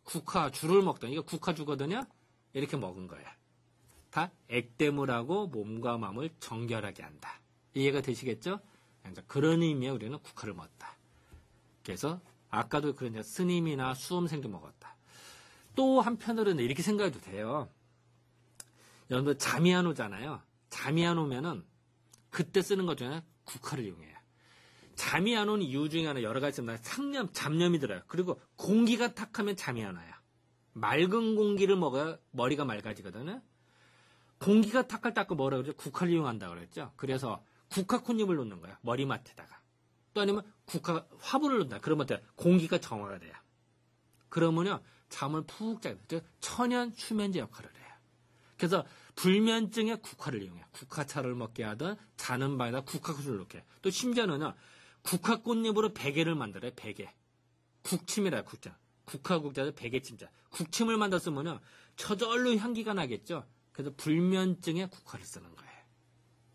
국화주를 먹던 이거 국화주거든요. 이렇게 먹은 거예요. 다 액땜을 몸과 마음을 정결하게 한다. 이해가 되시겠죠? 그런 의미에 우리는 국화를 먹었다. 그래서 아까도 그런 스님이나 수험생도 먹었다. 또 한편으로는 이렇게 생각해도 돼요. 여러분들 잠이 안 오잖아요. 잠이 안 오면은 그때 쓰는 것 중에 국화를 이용해요. 잠이 안 오는 이유 중에 하나 여러 가지 있습니다. 잡념이 들어요. 그리고 공기가 탁하면 잠이 안 와요. 맑은 공기를 먹어야 머리가 맑아지거든요. 공기가 탁할 때 아까 뭐라 그러죠? 국화를 이용한다 그랬죠. 그래서 국화꽃잎을 놓는 거야. 머리맡에다가. 또 아니면 국화 화분을 놓는다. 그러면 공기가 정화가 돼요. 그러면요 잠을 푹 자게 돼요. 천연 수면제 역할을 해요. 그래서 불면증에 국화를 이용해요. 국화차를 먹게 하든 자는 방에다 국화꽃을 놓게 해요. 또 심지어는요 국화꽃잎으로 베개를 만들어요. 베개. 국침이라요. 국자. 국화국자에서 베개침자. 국침을 만들었으면요 저절로 향기가 나겠죠. 그래서 불면증에 국화를 쓰는 거예요.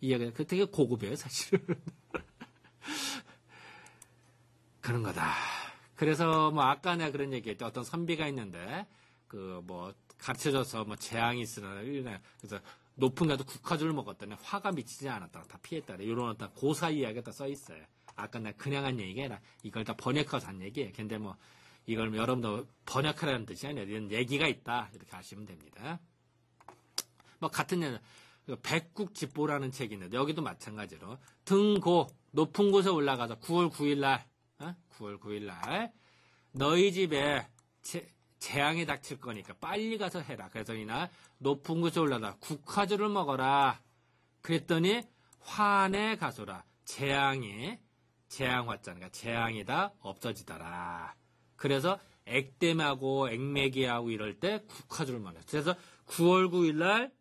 이해가 그 되게 고급이에요, 사실은. 그런 거다. 그래서 아까 내가 그런 얘기했죠. 어떤 선비가 있는데 가르쳐줘서 재앙이 있으나 그래서 높은 데도 국화주를 먹었더니 화가 미치지 않았다. 다 피했다. 이런 어떤 고사 이야기가 다 써 있어요. 아까 내가 그냥 한 얘기가 아니라 이걸 다 번역해서 한 얘기예요. 근데 이걸 여러분도 번역하라는 뜻이 아니라 이런 얘기가 있다. 이렇게 아시면 됩니다. 같은 예는 백국집보라는 책이 있는데 여기도 마찬가지로 등고 높은 곳에 올라가서 9월 9일 날 너희 집에 재앙이 닥칠 거니까 빨리 가서 해라. 그래서 이날 높은 곳에 올라가 국화주를 먹어라. 그랬더니 환에 가소라. 재앙화자니까 재앙이다 없어지더라. 그래서 액땜하고 액매기하고 이럴 때 국화주를 먹어요. 그래서 9월 9일 날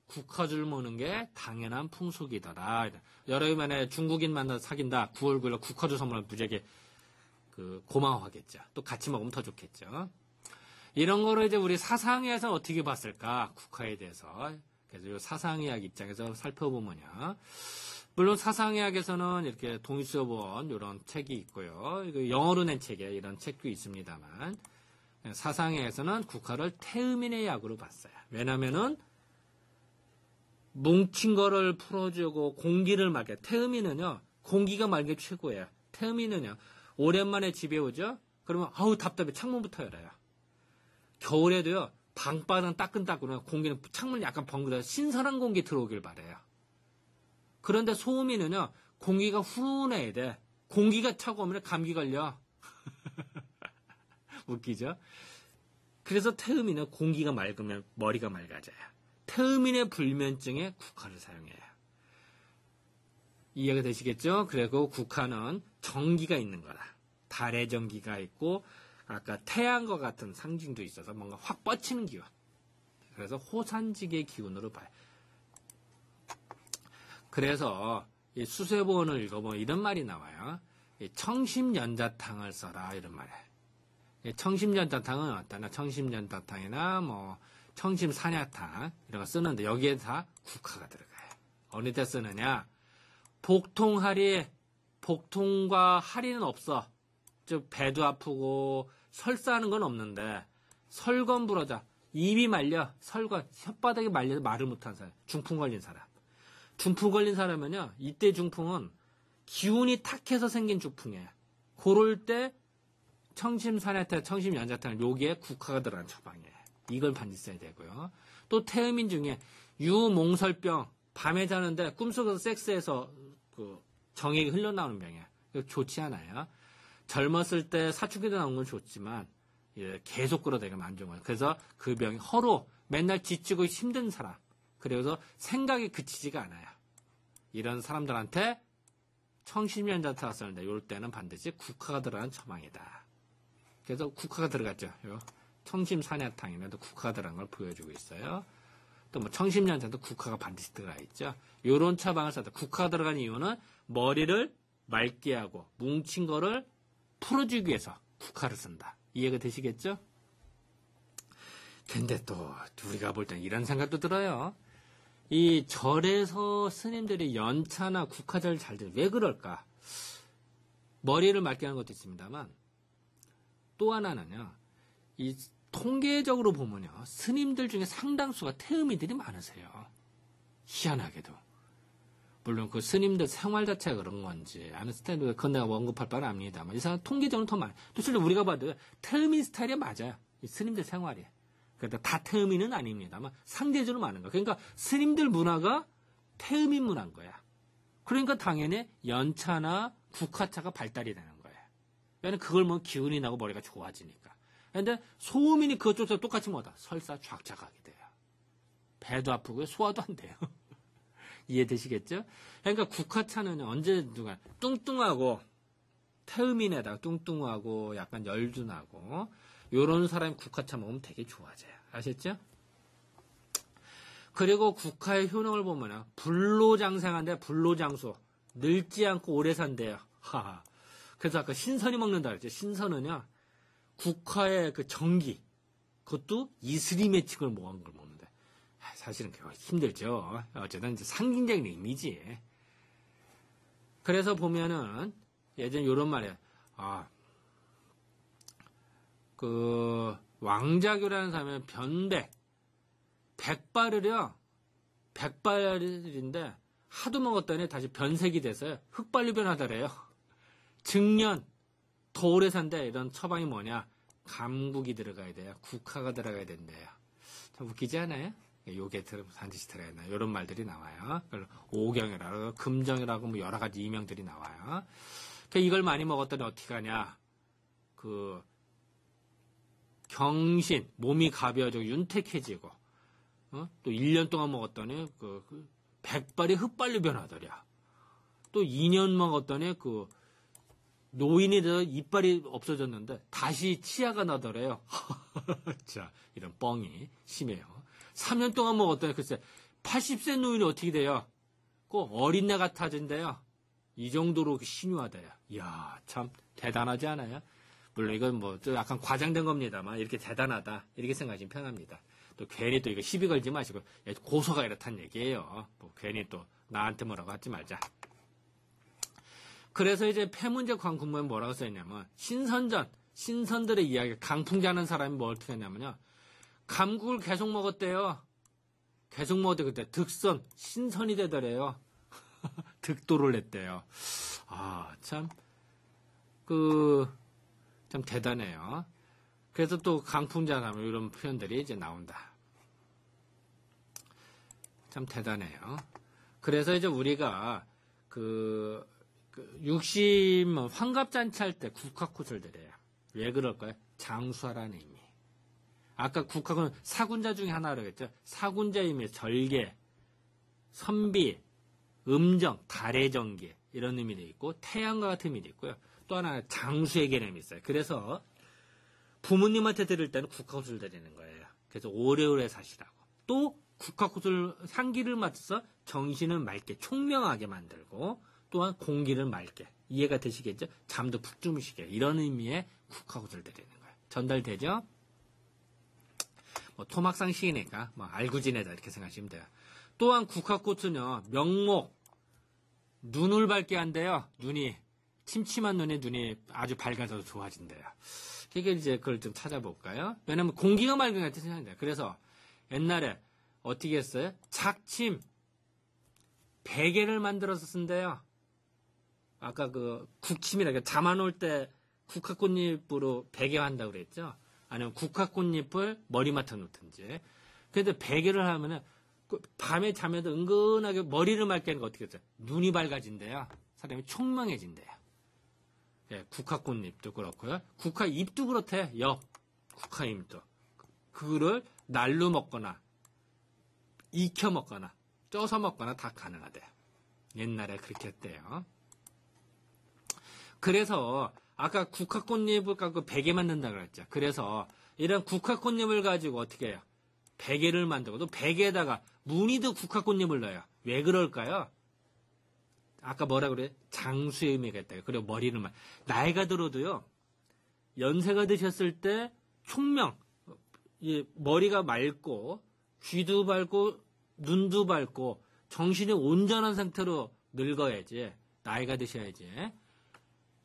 국화주를 먹는 게 당연한 풍속이더라. 여러분 만에 중국인 만나서 사귄다. 9월 9일 날 국화주 선물하면 무지하게 고마워하겠죠. 또 같이 먹으면 더 좋겠죠. 이런 거를 이제 우리 사상에서 어떻게 봤을까? 국화에 대해서. 그래서 이 사상의학 입장에서 살펴보면요. 물론 사상의학에서는 이렇게 동일수업원 이런 책이 있고요. 영어로 낸 책에 이런 책도 있습니다만 사상의학에서는 국화를 태음인의 약으로 봤어요. 왜냐면은 뭉친 거를 풀어주고 공기를 맑게. 태음인은요, 공기가 맑게 최고예요. 태음인은요, 오랜만에 집에 오죠? 그러면, 답답해. 창문부터 열어요. 겨울에도요, 방바닥은 따끈따끈해요. 공기는 창문 약간 번글어서 신선한 공기 들어오길 바래요. 그런데 소음인은요, 공기가 훈훈해야 돼. 공기가 차가우면 감기 걸려. 웃기죠? 그래서 태음인은 공기가 맑으면 머리가 맑아져요. 태음인의 불면증에 국화를 사용해요. 이해가 되시겠죠? 그리고 국화는 전기가 있는 거다. 달의 전기가 있고 아까 태양과 같은 상징도 있어서 뭔가 확 뻗치는 기운. 그래서 호산지기의 기운으로 봐요. 그래서 이 수세보원을 읽어보면 이런 말이 나와요. 청심연자탕을 써라 이런 말이에요. 청심연자탕은 어떠나 청심연자탕이나 청심산야탕 이런 거 쓰는데 여기에 다 국화가 들어가요. 어느 때 쓰느냐? 복통과 하리는 없어. 즉 배도 아프고 설사하는 건 없는데 설건부러져. 입이 말려. 혓바닥이 말려서 말을 못한 사람. 중풍 걸린 사람. 중풍 걸린 사람은요. 이때 중풍은 기운이 탁해서 생긴 중풍이에요. 그럴 때 청심산야탕, 청심연자탕 여기에 국화가 들어간 처방이에요. 이걸 반드시 써야 되고요. 또 태음인 중에 유몽설병 밤에 자는데 꿈속에서 섹스해서 정액이 흘러나오는 병이에요. 좋지 않아요. 젊었을 때 사춘기도 나오는 건 좋지만 계속 끌어다니면 안 좋은 거예요. 그래서 그 병이 허로 맨날 지치고 힘든 사람. 그래서 생각이 그치지가 않아요. 이런 사람들한테 청심연자 타왔었는데 이럴 때는 반드시 국화가 들어간 처방이다. 그래서 국화가 들어갔죠. 요 청심산야탕에도 국화가 들어간 걸 보여주고 있어요. 또 뭐 청심연자도 국화가 반드시 들어가 있죠. 요런 처방을 써도 국화가 들어간 이유는 머리를 맑게 하고 뭉친 거를 풀어주기 위해서 국화를 쓴다. 이해가 되시겠죠? 근데 또 우리가 볼 땐 이런 생각도 들어요. 이 절에서 스님들이 연차나 국화절 잘 들, 왜 그럴까? 머리를 맑게 하는 것도 있습니다만, 또 하나는요, 이 통계적으로 보면요, 스님들 중에 상당수가 태음이들이 많으세요. 희한하게도. 물론 그 스님들 생활 자체가 그런 건지, 아는 스타일도 그건 내가 언급할 바는 압니다만, 이 사람 통계적으로 더 많아요. 또 실제 우리가 봐도 태음인 스타일이 맞아요. 이 스님들 생활이. 그러니까 다 태음인은 아닙니다만 상대적으로 많은 거야. 그러니까 스님들 문화가 태음인 문화인 거야. 그러니까 당연히 연차나 국화차가 발달이 되는 거예요. 왜냐면 그걸 뭐 기운이 나고 머리가 좋아지니까. 그런데 소음인이 그것조차 똑같이 뭐다? 설사 쫙쫙하게 돼요. 배도 아프고요. 소화도 안 돼요. 이해되시겠죠? 그러니까 국화차는 언제 누가 뚱뚱하고 태음인에다가 뚱뚱하고 약간 열도 나고 요런 사람이 국화차 먹으면 되게 좋아져요. 아셨죠? 그리고 국화의 효능을 보면은 불로장생한데 불로장수 늙지 않고 오래 산대요. 하하. 그래서 아까 신선이 먹는다 그랬죠. 신선은요 국화의 그 전기 그것도 이슬이 맺힌 걸 먹은 걸 먹는데 사실은 그거 힘들죠. 어쨌든 이제 상징적인 의미지. 그래서 보면은 예전 요런 말이에요. 왕자교라는 사람은 백발인데 하도 먹었더니 다시 변색이 돼서요. 흑발로 변하더래요. 증년, 더 오래 산대. 이런 처방이 뭐냐? 감국이 들어가야 돼요. 국화가 들어가야 된대요. 참 웃기지 않아요? 요게 반드시 들어야 된다. 이런 말들이 나와요. 오경이라고, 금정이라고 뭐 여러 가지 이명들이 나와요. 이걸 많이 먹었더니 어떻게 하냐? 경신, 몸이 가벼워지고 윤택해지고, 또 1년 동안 먹었더니 백발이 흑발로 변하더랴. 또 2년 먹었더니 노인이 돼서 이빨이 없어졌는데 다시 치아가 나더래요. 자, 이런 뻥이 심해요. 3년 동안 먹었더니 글쎄 80세 노인이 어떻게 돼요? 꼭 어린애 같아진대요. 이 정도로 신유하대요. 이야, 참 대단하지 않아요? 물론 이건 뭐 좀 약간 과장된 겁니다만 이렇게 대단하다 이렇게 생각하시면 편합니다. 또 괜히 또 이거 시비 걸지 마시고 고소가 이렇다는 얘기예요. 뭐 괜히 또 나한테 뭐라고 하지 말자. 그래서 이제 폐문제 광군문에 뭐라고 써있냐면 신선들의 이야기 강풍자는 사람이 뭐 어떻게 했냐면요. 감국을 계속 먹었대요. 계속 먹었대 그때 득선 신선이 되더래요. 득도를 냈대요. 참 대단해요. 그래서 또 강풍자나무 이런 표현들이 이제 나온다. 참 대단해요. 그래서 이제 우리가 육심 환갑잔치 할 때 국화꽃을 드려요. 왜 그럴까요? 장수하라는 의미. 아까 국화꽃은 사군자 중에 하나라고 했죠. 사군자의 의미, 절개, 선비, 음정, 달의 정기 이런 의미도 있고 태양과 같은 의미도 있고요. 또 하나는 장수의 개념이 있어요. 그래서 부모님한테 드릴 때는 국화꽃을 드리는 거예요. 그래서 오래오래 사시라고. 또 국화꽃을 향기를 맡아서 정신을 맑게 총명하게 만들고 또한 공기를 맑게 이해가 되시겠죠? 잠도 푹 주무시게 이런 의미의 국화꽃을 드리는 거예요. 전달되죠? 뭐 토막상 시기니까 뭐 알고 지내자 이렇게 생각하시면 돼요. 또한 국화꽃은요 명목 눈을 밝게 한대요. 눈이 침침한 눈이 아주 밝아져서 좋아진대요. 그러니까 이제 그걸 좀 찾아볼까요? 왜냐면 공기가 맑은 것 같은 생각이 돼요. 그래서 옛날에 어떻게 했어요? 작침 베개를 만들어서 쓴대요. 아까 국침이라 잠 안 올 때 국화꽃잎으로 베개한다고 그랬죠. 아니면 국화꽃잎을 머리맡에 놓든지. 근데 베개를 하면은 밤에 자면서 은근하게 머리를 맑게 하는 거 어떻게 했어요? 눈이 밝아진대요. 사람이 총명해진대요. 예, 국화꽃잎도 그렇고요. 국화잎도 그렇대. 국화잎도. 그거를 날로 먹거나 익혀 먹거나 쪄서 먹거나 다 가능하대요. 옛날에 그렇게 했대요. 그래서 아까 국화꽃잎을 갖고 베개 만든다 그랬죠. 그래서 이런 국화꽃잎을 가지고 어떻게 해요? 베개를 만들고 또 베개에다가 무늬도 국화꽃잎을 넣어요. 왜 그럴까요? 아까 뭐라 그래? 장수의 의미가 있다. 그리고 머리를 나이가 들어도요. 연세가 드셨을 때 총명, 머리가 맑고 귀도 밝고 눈도 밝고 정신이 온전한 상태로 늙어야지. 나이가 드셔야지.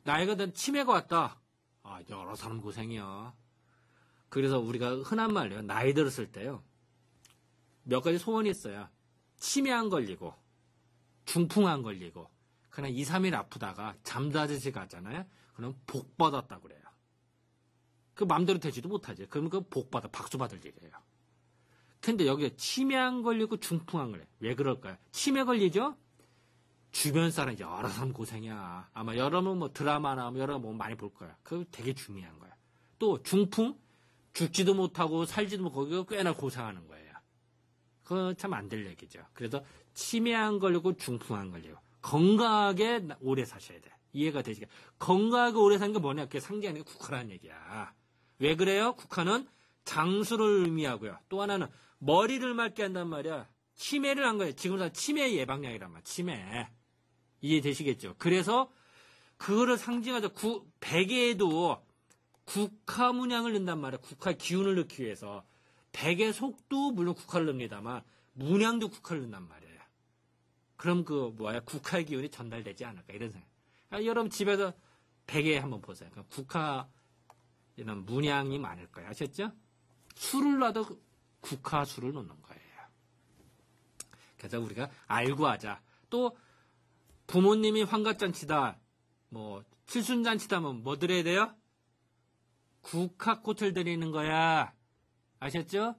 나이가 든 치매가 왔다. 아, 여러 사람 고생이야. 그래서 우리가 흔한 말로요. 나이 들었을 때요. 몇 가지 소원이 있어요. 치매 안 걸리고 중풍 안 걸리고 그냥 2, 3일 아프다가 잠자듯이 가잖아요. 그럼 복 받았다 그래요. 그 마음대로 되지도 못하지. 그러면 그 복 받아 박수 받을 일이에요. 근데 여기 치매 안 걸리고 중풍 안 걸려요. 왜 그럴까요? 치매 걸리죠? 주변 사람 여러 사람 고생이야. 아마 여러분 뭐 드라마나 여러 뭐 많이 볼 거야. 그거 되게 중요한 거야. 또 중풍 죽지도 못하고 살지도 못하고 거기가 꽤나 고생하는 거예요. 그거 참 안 될 얘기죠. 그래서 치매 안 걸리고 중풍 안 걸리고 건강하게 오래 사셔야 돼. 이해가 되시게. 건강하게 오래 사는 게 뭐냐? 그게 상징하는 게 국화라는 얘기야. 왜 그래요? 국화는 장수를 의미하고요. 또 하나는 머리를 맑게 한단 말이야. 치매를 한 거예요. 지금 치매 예방약이란 말이야. 치매. 이해되시겠죠? 그래서 그거를 상징하자 베개에도 국화 문양을 넣는단 말이야. 국화의 기운을 넣기 위해서. 베개 속도 물론 국화를 넣습니다만 문양도 국화를 넣는단 말이에요. 그럼 국화의 기운이 전달되지 않을까 이런 생각. 그러니까 여러분 집에서 베개 한번 보세요. 그러니까 국화 이런 문양이 많을 거예요. 아셨죠? 술을 놔도 국화 술을 넣는 거예요. 그래서 우리가 알고 하자. 또 부모님이 환갑잔치다, 칠순잔치다면 뭐 드려야 돼요? 국화꽃을 드리는 거야. 아셨죠?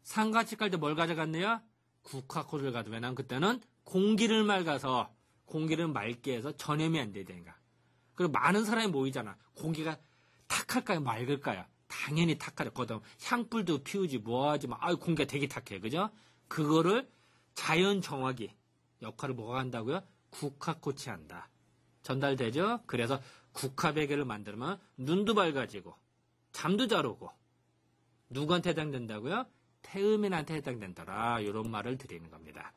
상가집 갈 때 뭘 가져갔네요? 국화꽃을 가도 왜냐면 그때는 공기를 맑게 해서 전염이 안 되니까. 그리고 많은 사람이 모이잖아. 공기가 탁할까요? 맑을까요? 당연히 탁하죠. 거기다 향불도 피우지 뭐하지 공기가 되게 탁해. 그죠? 그거를 자연 정화기 역할을 뭐가 한다고요? 국화꽃이 한다. 전달되죠? 그래서 국화베개를 만들면 눈도 밝아지고 잠도 잘 오고 누구한테 해당된다고요? 태음인한테 해당된다라. 이런 말을 드리는 겁니다.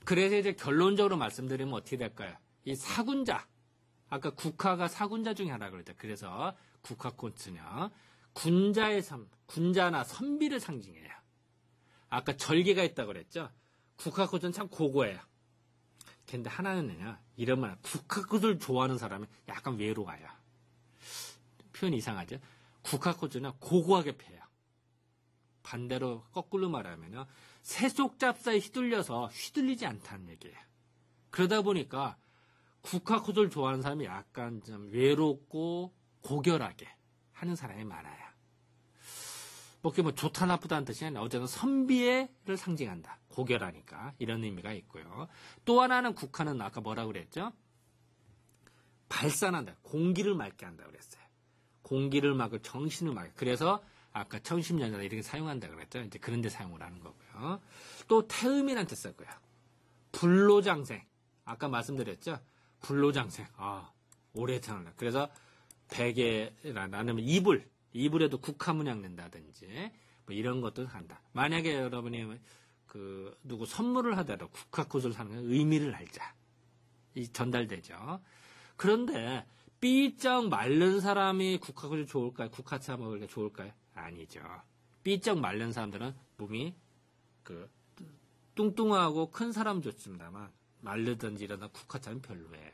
그래서 이제 결론적으로 말씀드리면 어떻게 될까요? 이 사군자, 아까 국화가 사군자 중에 하나라고 그랬죠. 그래서 국화꽃은요, 군자의 삶, 군자나 선비를 상징해요. 아까 절개가 있다고 그랬죠. 국화꽃은 참 고고해요. 근데 하나는요, 이러면 국화꽃을 좋아하는 사람은 약간 외로워요. 표현 이상하죠? 국화꽃은 고고하게 펴요. 반대로 거꾸로 말하면요, 세속잡사에 휘둘리지 않다는 얘기예요. 그러다 보니까 국화꽃을 좋아하는 사람이 약간 좀 외롭고 고결하게 하는 사람이 많아요. 그게 좋다 나쁘다는 뜻이 아니라 어쨌든 선비를 상징한다. 고결하니까 이런 의미가 있고요. 또 하나는 국화는 아까 뭐라고 그랬죠? 발산한다. 공기를 맑게 한다 그랬어요. 공기를 막을 정신을 막을. 그래서 아까 청심연자나 이렇게 사용한다 그랬죠. 이제 그런 데 사용을 하는 거고요. 또 태음이라는 뜻 썼고요. 불로장생. 아까 말씀드렸죠. 불로장생. 오래 태어난다. 그래서 베개라는 이불에도 국화 문양 낸다든지 이런 것도 한다. 만약에 여러분이 누구 선물을 하더라도 국화꽃을 사는 건 의미를 알자. 전달되죠. 그런데 삐쩍 마른 사람이 국화꽃이 좋을까요? 국화차 먹으니까 좋을까요? 아니죠. 삐쩍 마른 사람들은 몸이 뚱뚱하고 큰 사람 좋습니다만 마르든지 이러다 국화차는 별로예요.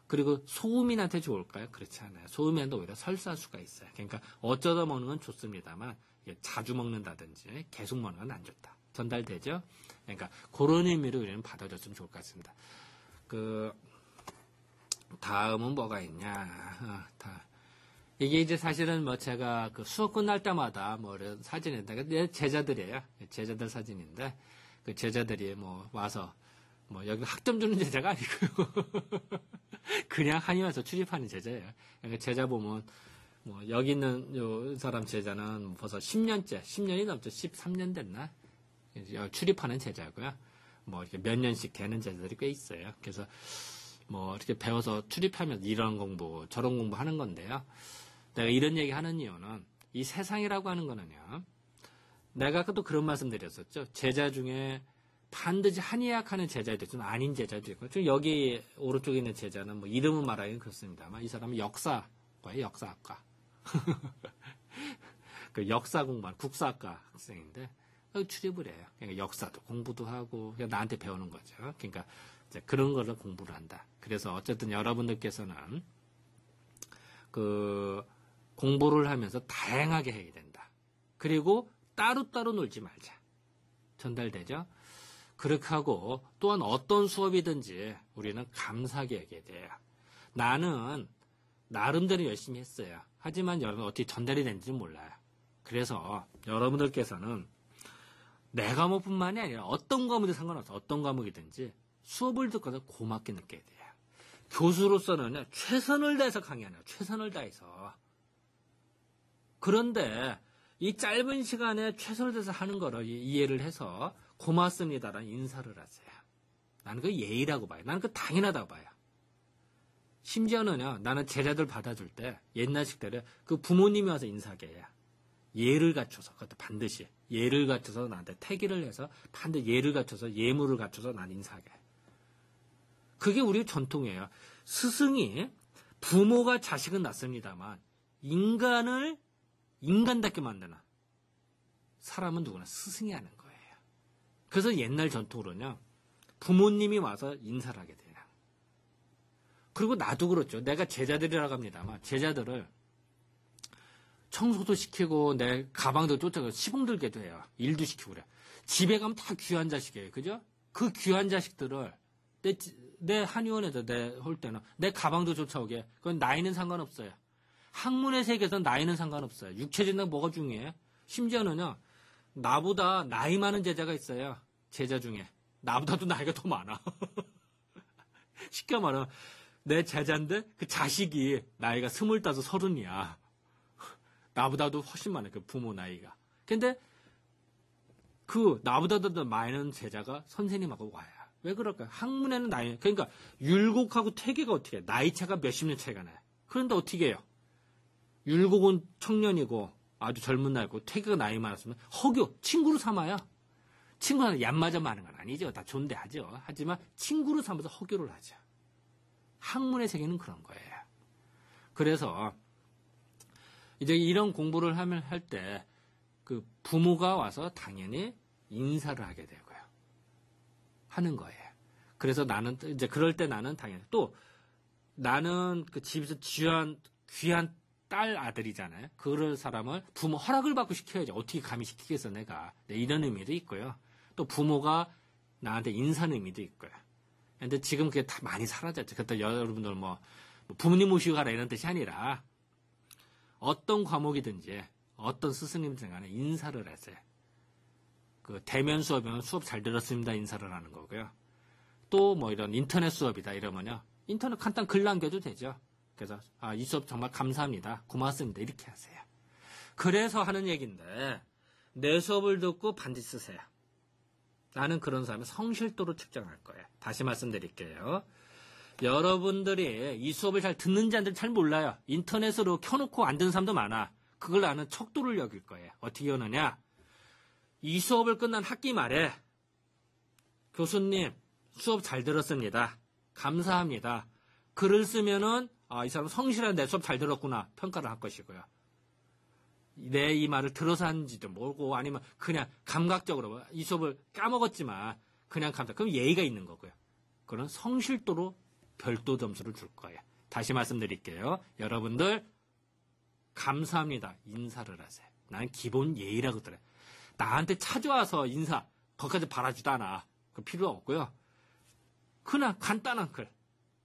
그리고 소음인한테 좋을까요? 그렇지 않아요. 소음인한테 오히려 설사할 수가 있어요. 그러니까 어쩌다 먹는 건 좋습니다만 자주 먹는다든지 계속 먹는 건 안 좋다. 전달되죠? 그러니까 그런 의미로 우리는 받아줬으면 좋을 것 같습니다. 다음은 뭐가 있냐? 이게 이제 사실은 제가 수업 끝날 때마다 이런 사진인데, 내 제자들이에요. 제자들 사진인데, 그 제자들이 와서, 여기 학점 주는 제자가 아니고요. 그냥 한의 와서 출입하는 제자예요. 그러니까 제자 보면, 여기 있는 요 사람 제자는 벌써 10년이 넘죠. 13년 됐나? 출입하는 제자고요. 이렇게 몇 년씩 되는 제자들이 꽤 있어요. 그래서, 뭐 이렇게 배워서 출입하면서 이런 공부, 저런 공부 하는 건데요. 내가 이런 얘기 하는 이유는 이 세상이라고 하는 거는요. 내가 아까도 그런 말씀 드렸었죠. 제자 중에 반드시 한의학하는 제자도 있고 아닌 제자도 있고. 지금 여기 오른쪽에 있는 제자는 뭐 이름은 말하기는 그렇습니다만 이 사람은 역사과예요. 역사학과. 그 역사 공부한 국사학과 학생인데 출입을 해요. 그러니까 역사도 공부도 하고 그냥 나한테 배우는 거죠. 그러니까 이제 그런 거를 공부를 한다. 그래서 어쨌든 여러분들께서는 그 공부를 하면서 다양하게 해야 된다. 그리고 따로따로 놀지 말자. 전달되죠? 그렇게 하고 또한 어떤 수업이든지 우리는 감사하게 여겨야 돼요. 나는 나름대로 열심히 했어요. 하지만 여러분 어떻게 전달이 되는지는 몰라요. 그래서 여러분들께서는 내 과목뿐만이 아니라 어떤 과목이든 상관없어. 어떤 과목이든지 수업을 듣고서 고맙게 느껴야 돼요. 교수로서는 최선을 다해서 강의하네요. 최선을 다해서. 그런데 이 짧은 시간에 최선을 다해서 하는 거를 이해를 해서 고맙습니다라는 인사를 하세요. 나는 그 예의라고 봐요. 나는 그 당연하다고 봐요. 심지어는요, 나는 제자들 받아줄 때 옛날 식대로 그 부모님이 와서 인사하게 해요. 예를 갖춰서, 그것도 반드시 예를 갖춰서 나한테 태기를 해서 반드시 예를 갖춰서 예물을 갖춰서 난 인사하게 해요. 그게 우리 전통이에요. 스승이 부모가 자식은 낳습니다만 인간을 인간답게 만드는 사람은 누구나 스승이 하는 거예요. 그래서 옛날 전통으로는요. 부모님이 와서 인사를 하게 돼요. 그리고 나도 그렇죠. 내가 제자들이라고 합니다만 제자들을 청소도 시키고 내 가방도 쫓아가고 시봉 들게도 해요. 일도 시키고 그래. 집에 가면 다 귀한 자식이에요. 그죠? 그 귀한 자식들을 내 한의원에서 내 올 때는 내 가방도 쫓아오게. 그건 나이는 상관없어요. 학문의 세계에서는 나이는 상관없어요. 육체진단 뭐가 중요해? 심지어는요. 나보다 나이 많은 제자가 있어요. 제자 중에. 나보다도 나이가 더 많아. 쉽게 말하면 내 제자인데 그 자식이 나이가 25, 30이야. 나보다도 훨씬 많아. 그 부모 나이가. 근데 그 나보다도 더 많은 제자가 선생님하고 와요. 왜 그럴까요? 학문에는 나이, 그러니까 율곡하고 퇴계가 어떻게 해? 나이 차가 몇십 년 차이가 나요. 그런데 어떻게 해요? 율곡은 청년이고 아주 젊은 나이고 퇴계가 나이 많았으면 허교, 친구로 삼아요. 친구는 얌마저 많은 건 아니죠. 다 존대하죠. 하지만 친구로 삼아서 허교를 하죠. 학문의 세계는 그런 거예요. 그래서 이제 이런 공부를 할 때 그 부모가 와서 당연히 인사를 하게 되고요. 하는 거예요. 그래서 나는 이제 그럴 때 나는 당연히 또 나는 그 집에서 귀한 딸 아들이잖아요. 그럴 사람을 부모 허락을 받고 시켜야지. 어떻게 감히 시키겠어 내가. 네, 이런 의미도 있고요. 또 부모가 나한테 인사하는 의미도 있고요. 근데 지금 그게 다 많이 사라졌죠. 그때 여러분들 뭐 부모님 모시고 가라 이런 뜻이 아니라 어떤 과목이든지 어떤 스승님들 간에 인사를 하세요. 그 대면 수업이면 수업 잘 들었습니다 인사를 하는 거고요. 또 뭐 이런 인터넷 수업이다 이러면요. 인터넷 간단 글 남겨도 되죠. 그래서 이 수업 정말 감사합니다. 고맙습니다. 이렇게 하세요. 그래서 하는 얘기인데 내 수업을 듣고 반드시 쓰세요. 나는 그런 사람의 성실도로 측정할 거예요. 다시 말씀드릴게요. 여러분들이 이 수업을 잘 듣는지 안 듣는지 잘 몰라요. 인터넷으로 켜놓고 안 듣는 사람도 많아. 그걸 나는 척도를 여길 거예요. 어떻게 하느냐. 이 수업을 끝난 학기 말에 교수님 수업 잘 들었습니다. 감사합니다. 글을 쓰면은 이 사람 성실한 내 수업 잘 들었구나 평가를 할 것이고요. 내 이 말을 들어서 하는지도 모르고 아니면 그냥 감각적으로 이 수업을 까먹었지만 그냥 감사. 그럼 예의가 있는 거고요. 그런 성실도로 별도 점수를 줄 거예요. 다시 말씀드릴게요. 여러분들 감사합니다. 인사를 하세요. 나는 기본 예의라고 그래. 나한테 찾아와서 인사 거기까지 바라지도 않아. 그 필요 없고요. 그냥 간단한 글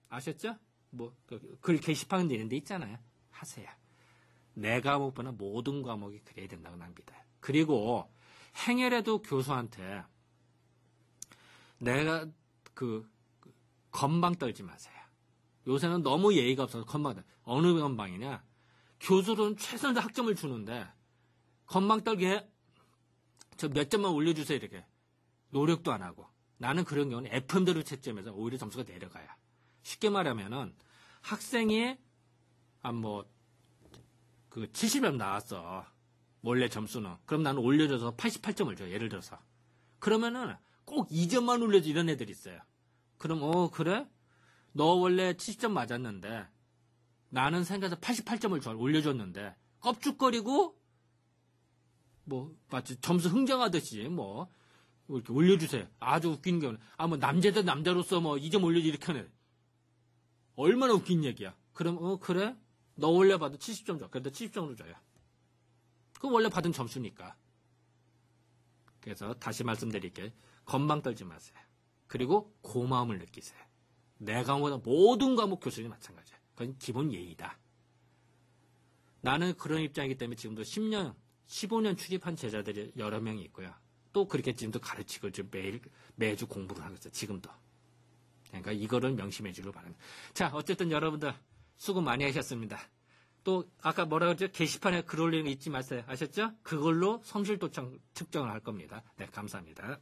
아셨죠? 뭐 글 게시판 되는 데 있잖아요. 하세요. 내 과목보다 모든 과목이 그래야 된다고 난 믿어요. 그리고 행여라도 교수한테 내가 건방 떨지 마세요. 요새는 너무 예의가 없어서 건방 떨. 어느 건방이냐? 교수는 최선의 학점을 주는데 건방 떨게 저 몇 점만 올려주세요 이렇게 노력도 안 하고 나는 그런 경우는 FM대로 채점해서 오히려 점수가 내려가요. 쉽게 말하면은 학생이 그 70점 나왔어. 원래 점수는. 그럼 나는 올려줘서 88점을 줘. 예를 들어서. 그러면은 꼭 2점만 올려줘. 이런 애들이 있어요. 그럼 그래? 너 원래 70점 맞았는데 나는 생각해서 88점을 올려줬는데 껍죽거리고 마치 점수 흥정하듯이 이렇게 올려주세요. 아주 웃긴 경우는 남자도 남자로서 2점 올려줘 이렇게 하네. 얼마나 웃긴 얘기야. 그럼 그래? 너 원래 받은 70점 줘. 그래도 70점으로 줘요. 그건 원래 받은 점수니까. 그래서 다시 말씀드릴게요. 건방 떨지 마세요. 그리고 고마움을 느끼세요. 내 과목보다 모든 과목 교수님이 마찬가지예요. 그건 기본 예의다. 나는 그런 입장이기 때문에 지금도 10년, 15년 출입한 제자들이 여러 명이 있고요. 또 그렇게 지금도 가르치고 매주 공부를 하고 있어요. 지금도. 그러니까 이거를 명심해 주길 바랍니다. 자, 어쨌든 여러분들 수고 많이 하셨습니다. 또 아까 뭐라 그랬죠? 게시판에 글 올리는 거 잊지 마세요. 아셨죠? 그걸로 성실도청 측정을 할 겁니다. 네, 감사합니다.